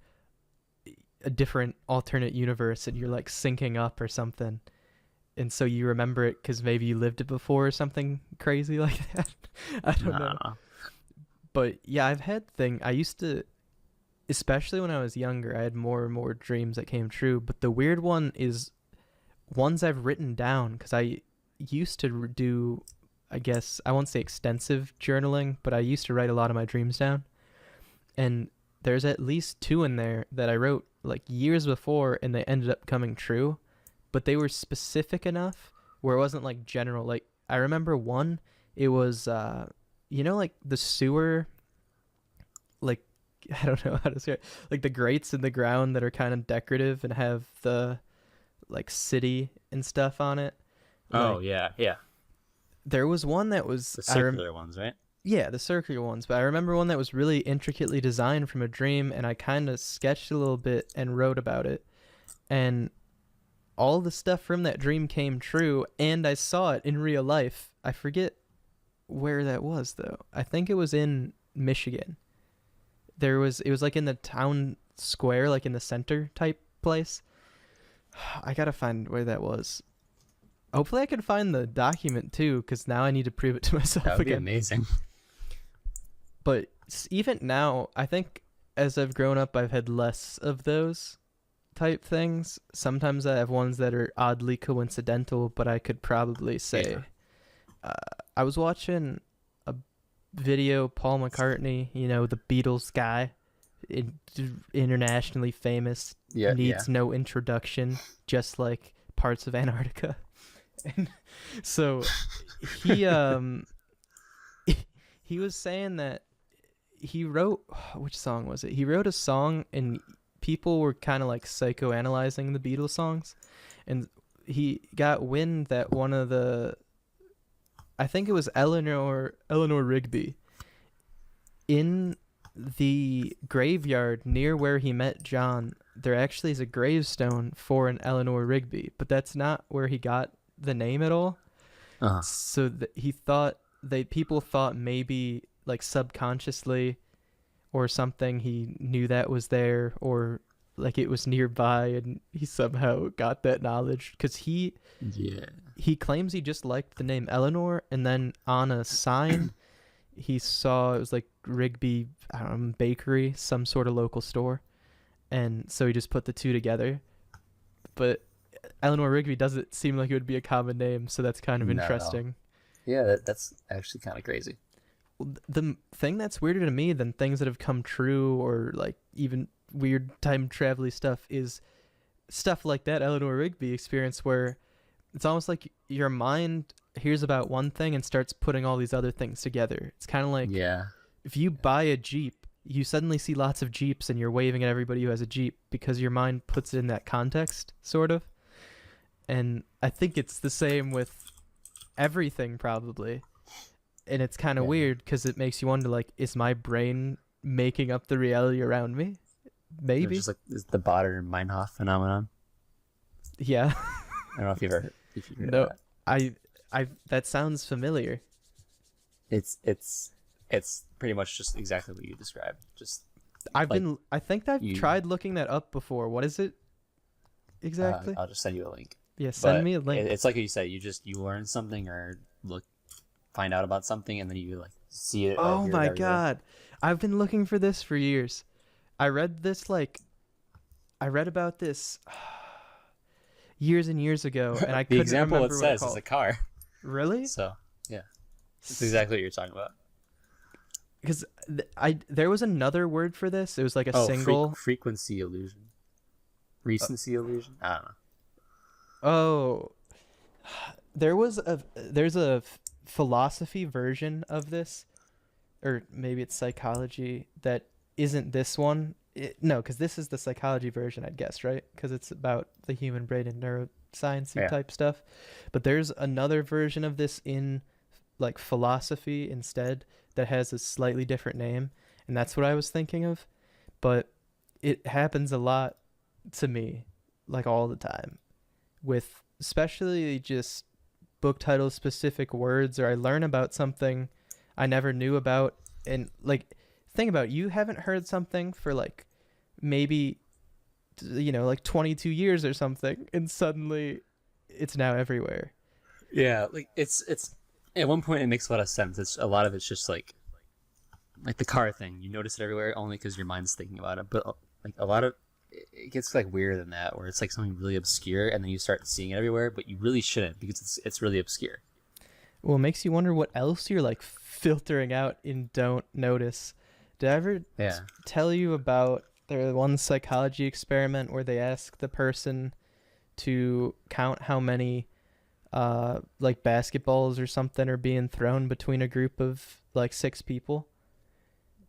a different alternate universe, and you're like syncing up or something, and so you remember it because maybe you lived it before or something crazy like that. I don't know. But yeah, I used to, especially when I was younger, I had more and more dreams that came true. But the weird one is ones I've written down, because I used to do, I guess, I won't say extensive journaling, but I used to write a lot of my dreams down. And there's at least 2 in there that I wrote like years before, and they ended up coming true. But they were specific enough where it wasn't like general. Like, I remember one, it was, like the sewer, like, I don't know how to say it, like the grates in the ground that are kind of decorative and have the like city and stuff on it. Oh, Like, yeah. there was one that was The circular ones, right? yeah, the circular ones. But I remember one that was really intricately designed from a dream, and I kind of sketched a little bit and wrote about it. And all the stuff from that dream came true, and I saw it in real life. I forget where that was though. I think it was in Michigan. It was like in the town square, like in the center type place. I gotta find where that was. Hopefully I can find the document too, because now I need to prove it to myself That would be again. amazing. But even now, I think as I've grown up, I've had less of those type things. Sometimes I have ones that are oddly coincidental, but I could probably say, I was watching a video, Paul McCartney, the Beatles guy, internationally famous, needs no introduction, just like parts of Antarctica. And so he he was saying that he wrote, which song was it? He wrote a song, and people were kind of like psychoanalyzing the Beatles songs, and he got wind that one of the, I think it was Eleanor Rigby, in the graveyard near where he met John, there actually is a gravestone for an Eleanor Rigby, but that's not where he got the name at all. So people thought maybe like subconsciously or something, he knew that was there, or like it was nearby and he somehow got that knowledge because Yeah. he claims he just liked the name Eleanor, and then on a sign he saw it was like Rigby, I don't know, bakery, some sort of local store, and so he just put the two together. But Eleanor Rigby doesn't seem like it would be a common name, so that's kind of Not at all. interesting. Yeah, that's actually kind of crazy. The thing that's weirder to me than things that have come true or like even weird time travel stuff is stuff like that Eleanor Rigby experience where it's almost like your mind hears about one thing and starts putting all these other things together. It's kind of like Yeah. if you buy a Jeep, you suddenly see lots of Jeeps and you're waving at everybody who has a Jeep because your mind puts it in that context, sort of. And I think it's the same with everything, probably. And it's kind of Yeah. weird because it makes you wonder, like, is my brain making up the reality around me? It's Maybe. just like the Bader-Meinhof phenomenon. Yeah. I don't know if you heard No, of that. I that sounds familiar. It's pretty much just exactly what you described. Just like I think I've you tried looking that up before. What is it exactly? I'll just send you a link. Yeah, send But me a link. it's like you said, you learn something or find out about something, and then you like see it. Or Oh hear it my everywhere. god. I've been looking for this for years. I read about this years and years ago and I The couldn't example it remember what it's says is called. a car. Really? So yeah, that's exactly what you're talking about. Because there was another word for this. It was like a Oh, single. frequency illusion, recency illusion. I don't know. Oh, there's a philosophy version of this, or maybe it's psychology that isn't this one. No, because this is the psychology version, I'd guess, right? Because it's about the human brain and neuroscience Yeah. type stuff. But there's another version of this in like philosophy instead that has a slightly different name, and that's what I was thinking of. But it happens a lot to me, like all the time, with especially just book title specific words, or I learn about something I never knew about. And like, think about, you haven't heard something for like maybe like 22 years or something, and suddenly it's now everywhere. Yeah, like it's at one point it makes a lot of sense. It's a lot of it's just like the car thing. You notice it everywhere only because your mind's thinking about it. But like a lot of it gets like weirder than that, where it's like something really obscure, and then you start seeing it everywhere, but you really shouldn't because it's really obscure. Well, it makes you wonder what else you're like filtering out and don't notice. Did I ever Yeah. tell you about the one psychology experiment where they ask the person to count how many like basketballs or something are being thrown between a group of like 6 people?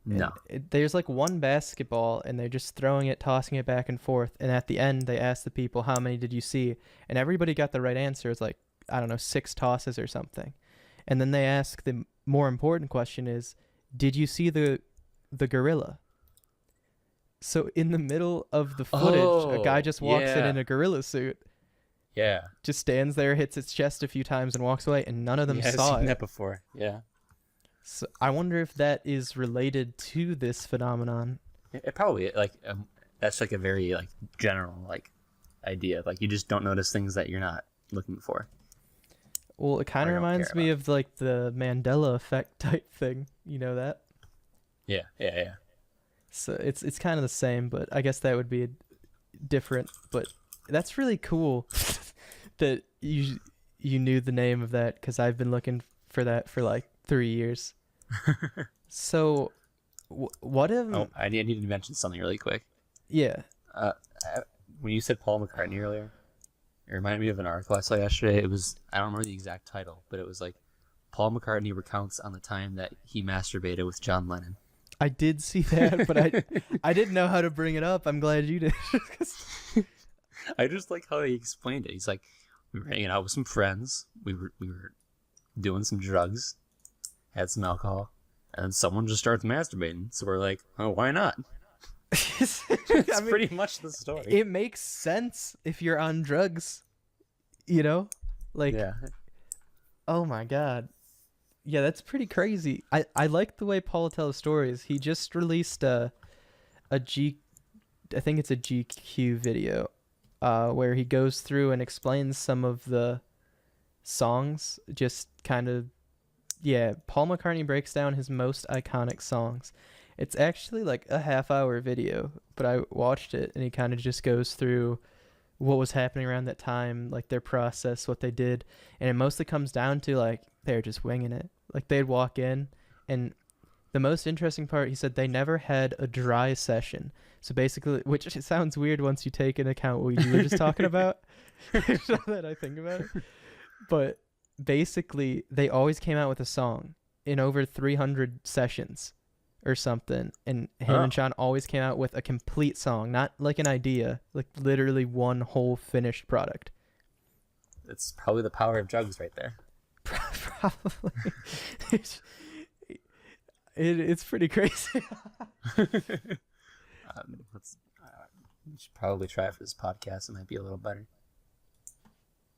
No. There's like one basketball and they're just throwing it, tossing it back and forth, and at the end they ask the people, how many did you see? And everybody got the right answer. It's like, I don't know, 6 tosses or something. And then they ask the more important question is, did you see the gorilla? So in the middle of the footage, a guy just walks in a gorilla suit, Yeah. just stands there, hits its chest a few times and walks away, and none of them I've saw seen it. that before. Yeah. So I wonder if that is related to this phenomenon. It probably that's like a very like general like idea. Like you just don't notice things that you're not looking for. Well, it kind Or of don't reminds care me about. of like the Mandela effect type thing. You know that? Yeah. Yeah. Yeah. So it's kind of the same, but I guess that would be different. But that's really cool that you knew the name of that, because I've been looking for that for like 3 years. So, what if? Oh, I need to mention something really quick. Yeah. When you said Paul McCartney earlier, it reminded me of an article I saw yesterday. It was, I don't remember the exact title, but it was like Paul McCartney recounts on the time that he masturbated with John Lennon. I did see that, but I didn't know how to bring it up. I'm glad you did. I just like how he explained it. He's like, we were hanging out with some friends. We were doing some drugs, had some alcohol, and then someone just starts masturbating. So we're like, oh, why not? It's I mean, pretty much the story. it makes sense if you're on drugs, like, Yeah. oh my god. Yeah, that's pretty crazy. I like the way Paul tells stories. He just released a G I think it's a GQ video, where he goes through and explains some of the songs. Just kind of, yeah. Paul McCartney breaks down his most iconic songs. It's actually like a half-hour video, but I watched it and he kind of just goes through what was happening around that time, like their process, what they did, and it mostly comes down to like they're just winging it. Like they'd walk in, and the most interesting part, he said they never had a dry session. So basically, which sounds weird once you take into account what you were just talking about. Now that I think about it, but basically they always came out with a song in over 300 sessions or something, and him and Sean always came out with a complete song, not like an idea, like literally one whole finished product. It's probably the power of drugs right there. Probably. It's pretty crazy. We should probably try it for this podcast. It might be a little better.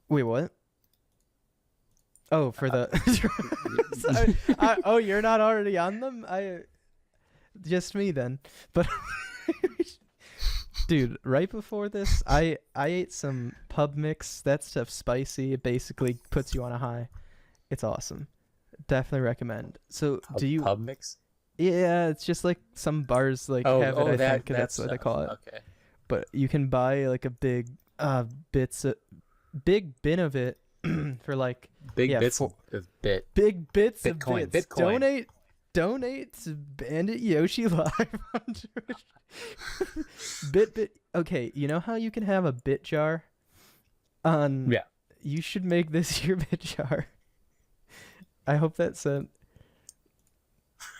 Wait, what? Oh, for the oh, you're not already on them? Just me then. But dude, right before this, I ate some pub mix. That stuff's spicy. It basically puts you on a high. It's awesome. Definitely recommend. So do you pub mix? Yeah, it's just like some bars like have it. I think that's what they call it. Okay. But you can buy like a big big bin of it for like big bits of bit. Big bits Bitcoin, of bits. Bitcoin. Donate to Bandit Yoshi Live on Twitch. Bit. Okay, you know how you can have a bit jar? Yeah. You should make this your bit jar. I hope that's sent.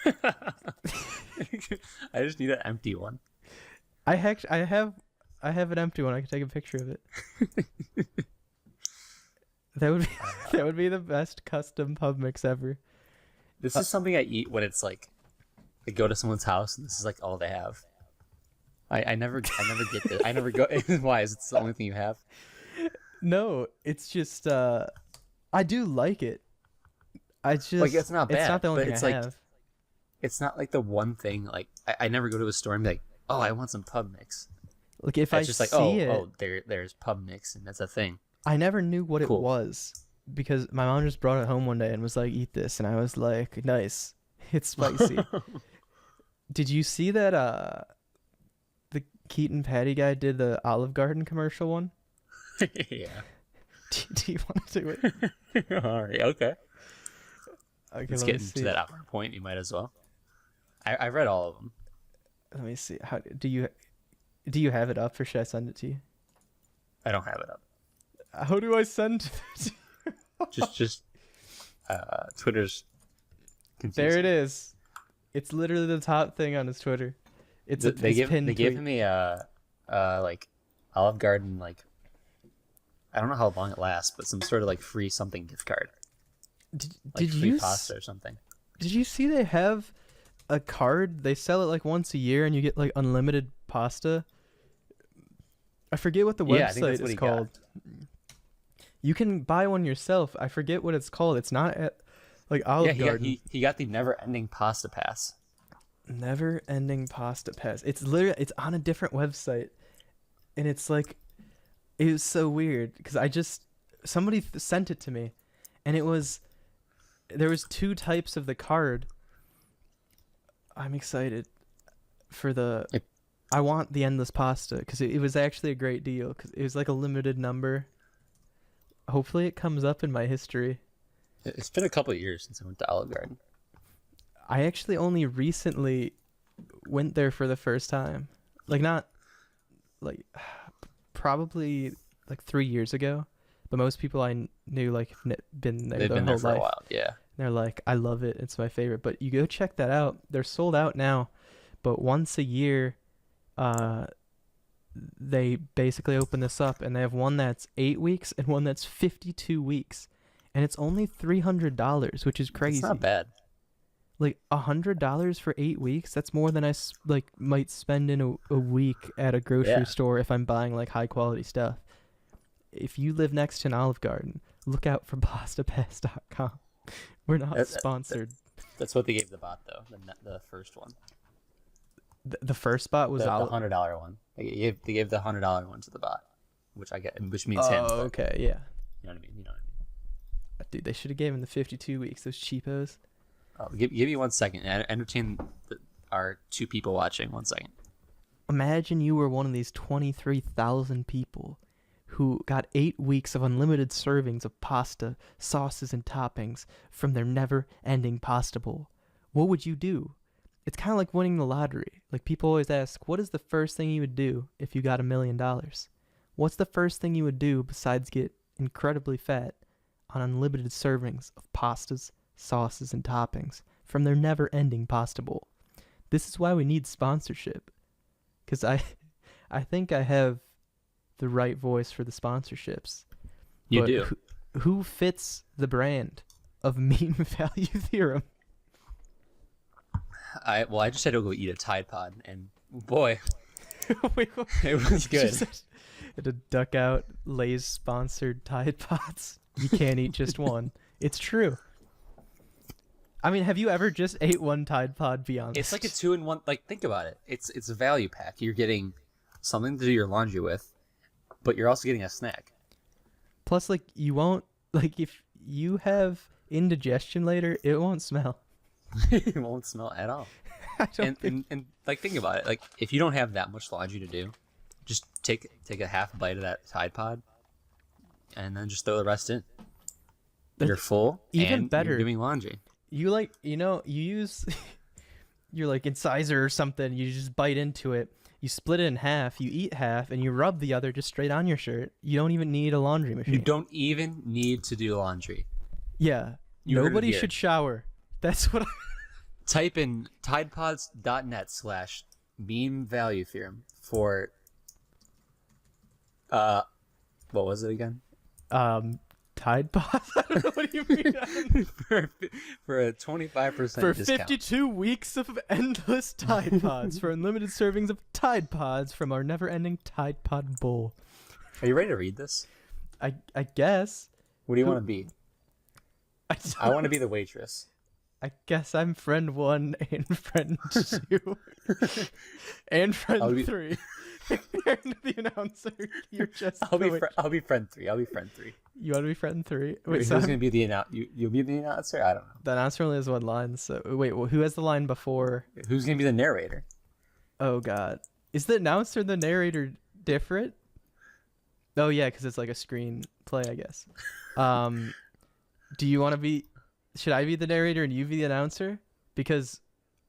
I just need an empty one. I have an empty one. I can take a picture of it. That would be the best custom pub mix ever. This is something I eat when it's like I go to someone's house and this is like all they have. I never get this. I never go. Why is it the only thing you have? No, it's just I do like it. I just like it's not bad. It's not the only thing it's I like, have. It's not like the one thing. Like I never go to a store and be like, oh, I want some pub mix. Like if it's I just like, see it, oh, there's pub mix and that's a thing. I never knew what Cool. it was because my mom just brought it home one day and was like, "Eat this," and I was like, "Nice, it's spicy." Did you see that? The Keaton Patty guy did the Olive Garden commercial one. Yeah. Do you want to do it? All right. Okay. Okay, Let's get into that hour point. You might as well. I read all of them. Let me see. How do you have it up, or should I send it to you? I don't have it up. How do I send it? just Twitter's confusing. There it is. It's literally the top thing on his Twitter. They gave me a like Olive Garden, like I don't know how long it lasts, but some sort of like free something gift card. Did free you pasta or something? Did you see they have a card? They sell it like once a year, and you get like unlimited pasta. I forget what the website is called. You can buy one yourself. I forget what it's called. It's not at like Olive Garden. He got the never-ending pasta pass. Never-ending pasta pass. It's on a different website, and it's like, it was so weird because somebody sent it to me, and there was two types of the card. I'm excited for I want the endless pasta because it was actually a great deal because it was like a limited number. Hopefully it comes up in my history. It's been a couple of years since I went to Olive Garden. I actually only recently went there for the first time. Like not like probably like 3 years ago. But most people I knew like have been there their whole for life. A while, yeah. They're like, I love it. It's my favorite. But you go check that out. They're sold out now. But once a year, they basically open this up, and they have one that's 8 weeks and one that's 52 weeks, and it's only $300, which is crazy. It's not bad. Like $100 for 8 weeks. That's more than I might spend in a week at a grocery store if I'm buying like high quality stuff. If you live next to an Olive Garden, look out for pastapass.com. We're not sponsored. That's what they gave the bot though. The first one. The first bot was The Olive. $100 one. They gave the $100 one to the bot, which I get, which means him. Oh, But okay, yeah. you know what I mean. You know what I mean. Dude, they should have gave him the 52 weeks. Those cheapos. Oh, give me 1 second. Entertain our 2 people watching. 1 second. Imagine you were one of these 23,000 people who got 8 weeks of unlimited servings of pasta, sauces, and toppings from their never-ending pasta bowl. What would you do? It's kind of like winning the lottery. Like, people always ask, what is the first thing you would do if you got $1 million? What's the first thing you would do besides get incredibly fat on unlimited servings of pastas, sauces, and toppings from their never-ending pasta bowl? This is why we need sponsorship. Because I think I have the right voice for the sponsorships. You But do. Who fits the brand of meme value theorem? I just had to go eat a Tide Pod, and boy, Wait, it was good. To duck out Lay's sponsored Tide Pods. You can't eat just one. It's true. I mean, have you ever just ate one Tide Pod? Be honest. It's like a 2-in-1. Like, think about it. It's a value pack. You're getting something to do your laundry with, but you're also getting a snack. Plus, like, you won't, like, if you have indigestion later, it won't smell. It won't smell at all. I don't And like, think about it. Like, if you don't have that much laundry to do, just take a half bite of that Tide Pod, and then just throw the rest in. You're full. Even and better. You're doing laundry. You, like, you use your, like, incisor or something. You just bite into it. You split it in half. You eat half, and you rub the other just straight on your shirt. You don't even need a laundry machine. You don't even need to do laundry. Yeah. You heard it Nobody here. should shower. That's what Type in tidepods.net/meme value theorem for what was it again? Tide Pods? I don't know what you mean. for a 25% For discount. 52 weeks of endless Tide Pods, for unlimited servings of Tide Pods from our never-ending Tide Pod bowl. Are you ready to read this? I guess. What do you want to be? I want to be the waitress. I guess I'm friend 1 and friend 2 and friend 3. And the announcer, you're just. I'll be friend 3. I'll be friend 3. You want to be friend 3? Wait, who's so gonna be the you'll be the announcer? I don't know. the announcer only has one line. So wait, who has the line before? Who's gonna be the narrator? Oh God, is the announcer and the narrator different? Oh yeah, because it's like a screen play, I guess. Do you want to be? Should I be the narrator and you be the announcer? Because,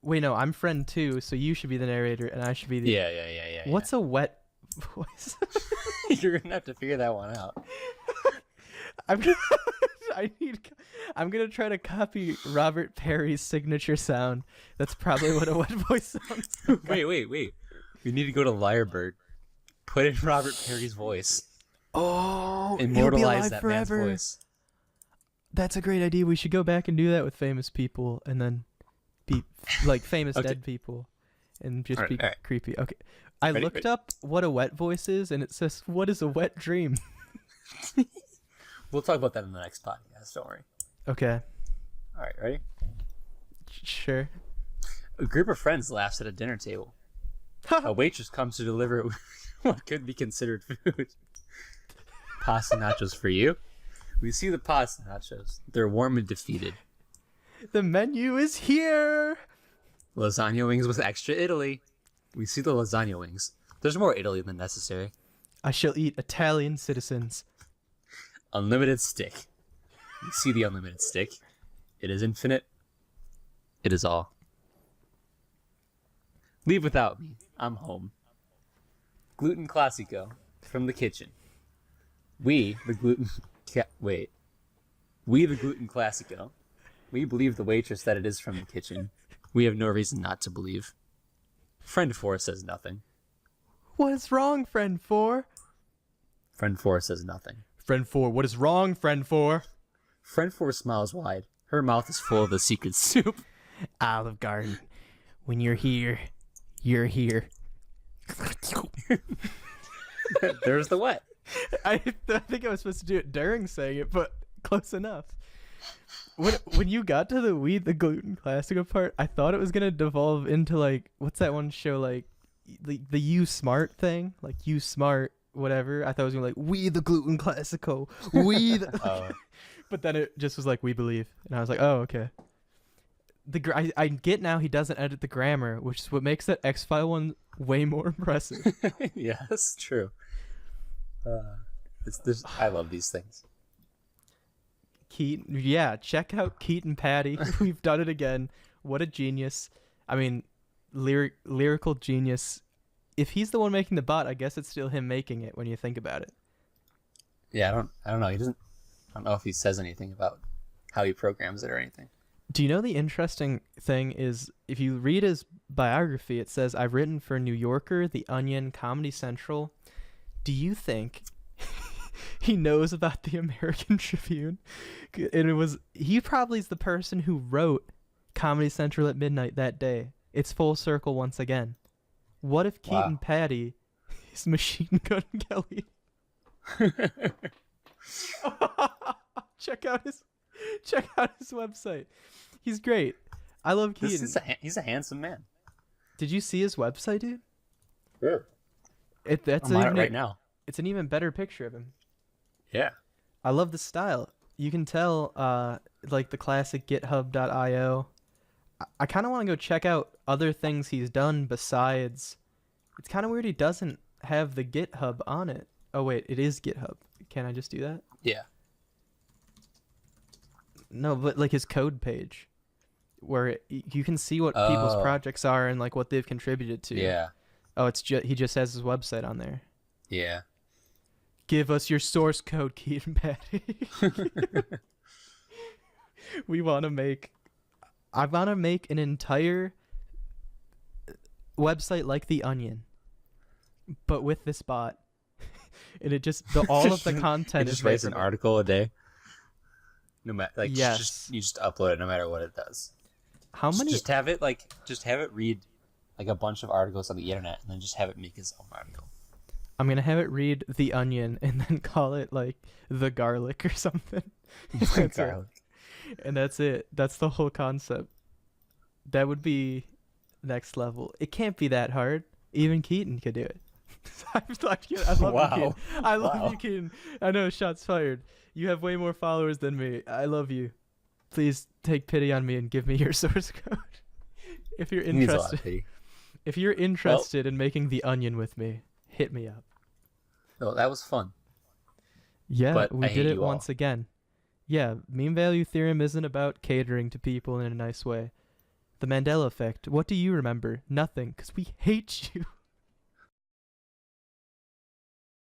wait, no, I'm friend 2, so you should be the narrator and I should be the. Yeah. What's a wet voice? You're gonna have to figure that one out. I'm gonna try to copy Robert Perry's signature sound. That's probably what a wet voice sounds like. Wait. We need to go to Lyrebird. Put in Robert Perry's voice. Oh, Immortalize that forever. man's voice. That's a great idea. We should go back and do that with famous people, and then be like famous Okay. dead people, and just All be right. creepy. Okay, I Ready? looked up what a wet voice is, and it says, "What is a wet dream?" We'll talk about that in the next podcast. Don't worry. Okay, All right, ready? sure. A group of friends laughs at a dinner table. A waitress comes to deliver what could be considered food. Pasta nachos for you. We see the pasta nachos. They're warm and defeated. The menu is here. Lasagna wings with extra Italy. We see the lasagna wings. There's more Italy than necessary. I shall eat Italian citizens. Unlimited stick. We see the unlimited stick. It is infinite. It is all. Leave without me. I'm home. Gluten classico from the kitchen. We the gluten classico. We believe the waitress that it is from the kitchen. We have no reason not to believe. Friend 4 says nothing. What is wrong, friend 4? Friend 4 says nothing. Friend 4, what is wrong, friend 4? Friend 4 smiles wide. Her mouth is full of the secret soup. Olive Garden, when you're here, you're here. There's the wet. I think I was supposed to do it during saying it, but close enough. when you got to the We the Gluten Classical part, I thought it was gonna devolve into like what's that one show like the You Smart thing, like You Smart whatever. I thought it was gonna be like We the Gluten Classical, We the but then it just was like We Believe, and I was like, oh okay. I get now he doesn't edit the grammar, which is what makes that X-File one way more impressive. Yes, true. I love these things. Keaton, yeah, check out Keaton Patty. We've done it again. What a genius. I mean, lyrical genius. If he's the one making the bot, I guess it's still him making it when you think about it. Yeah, I don't know. I don't know if he says anything about how he programs it or anything. Do you know the interesting thing is if you read his biography, it says, I've written for New Yorker, The Onion, Comedy Central. Do you think he knows about the American Tribune? And he probably is the person who wrote Comedy Central at midnight that day. It's full circle once again. What if Keaton Patty is Machine Gun Kelly? Check out his website. He's great. I love Keaton. He's a handsome man. Did you see his website, dude? Yeah. I'm on it right now. It's an even better picture of him. Yeah. I love the style. You can tell, like the classic GitHub.io. I kind of want to go check out other things he's done besides. It's kind of weird he doesn't have the GitHub on it. Oh wait, it is GitHub. Can I just do that? Yeah. No, but like his code page, where you can see what people's projects are and like what they've contributed to. Yeah. Oh, he just has his website on there. Yeah. Give us your source code, Keaton Patty. I want to make an entire website like The Onion, but with this bot. And it just all of the content. It just writes an article a day. No matter, like, yes. you just upload it no matter what it does. How many? Just have it read like a bunch of articles on the internet, and then just have it make his own article. I'm gonna have it read The Onion and then call it like The Garlic or something. That's garlic. And that's it. That's the whole concept. That would be next level. It can't be that hard. Even Keaton could do it. I love you, Keaton. I love you, Keaton. I know, shots fired. You have way more followers than me. I love you. Please take pity on me and give me your source code. If you're interested. If you're interested in making The Onion with me, hit me up. Well, that was fun. Yeah, but we did it once again. Yeah, mean value theorem isn't about catering to people in a nice way. The Mandela effect. What do you remember? Nothing, because we hate you.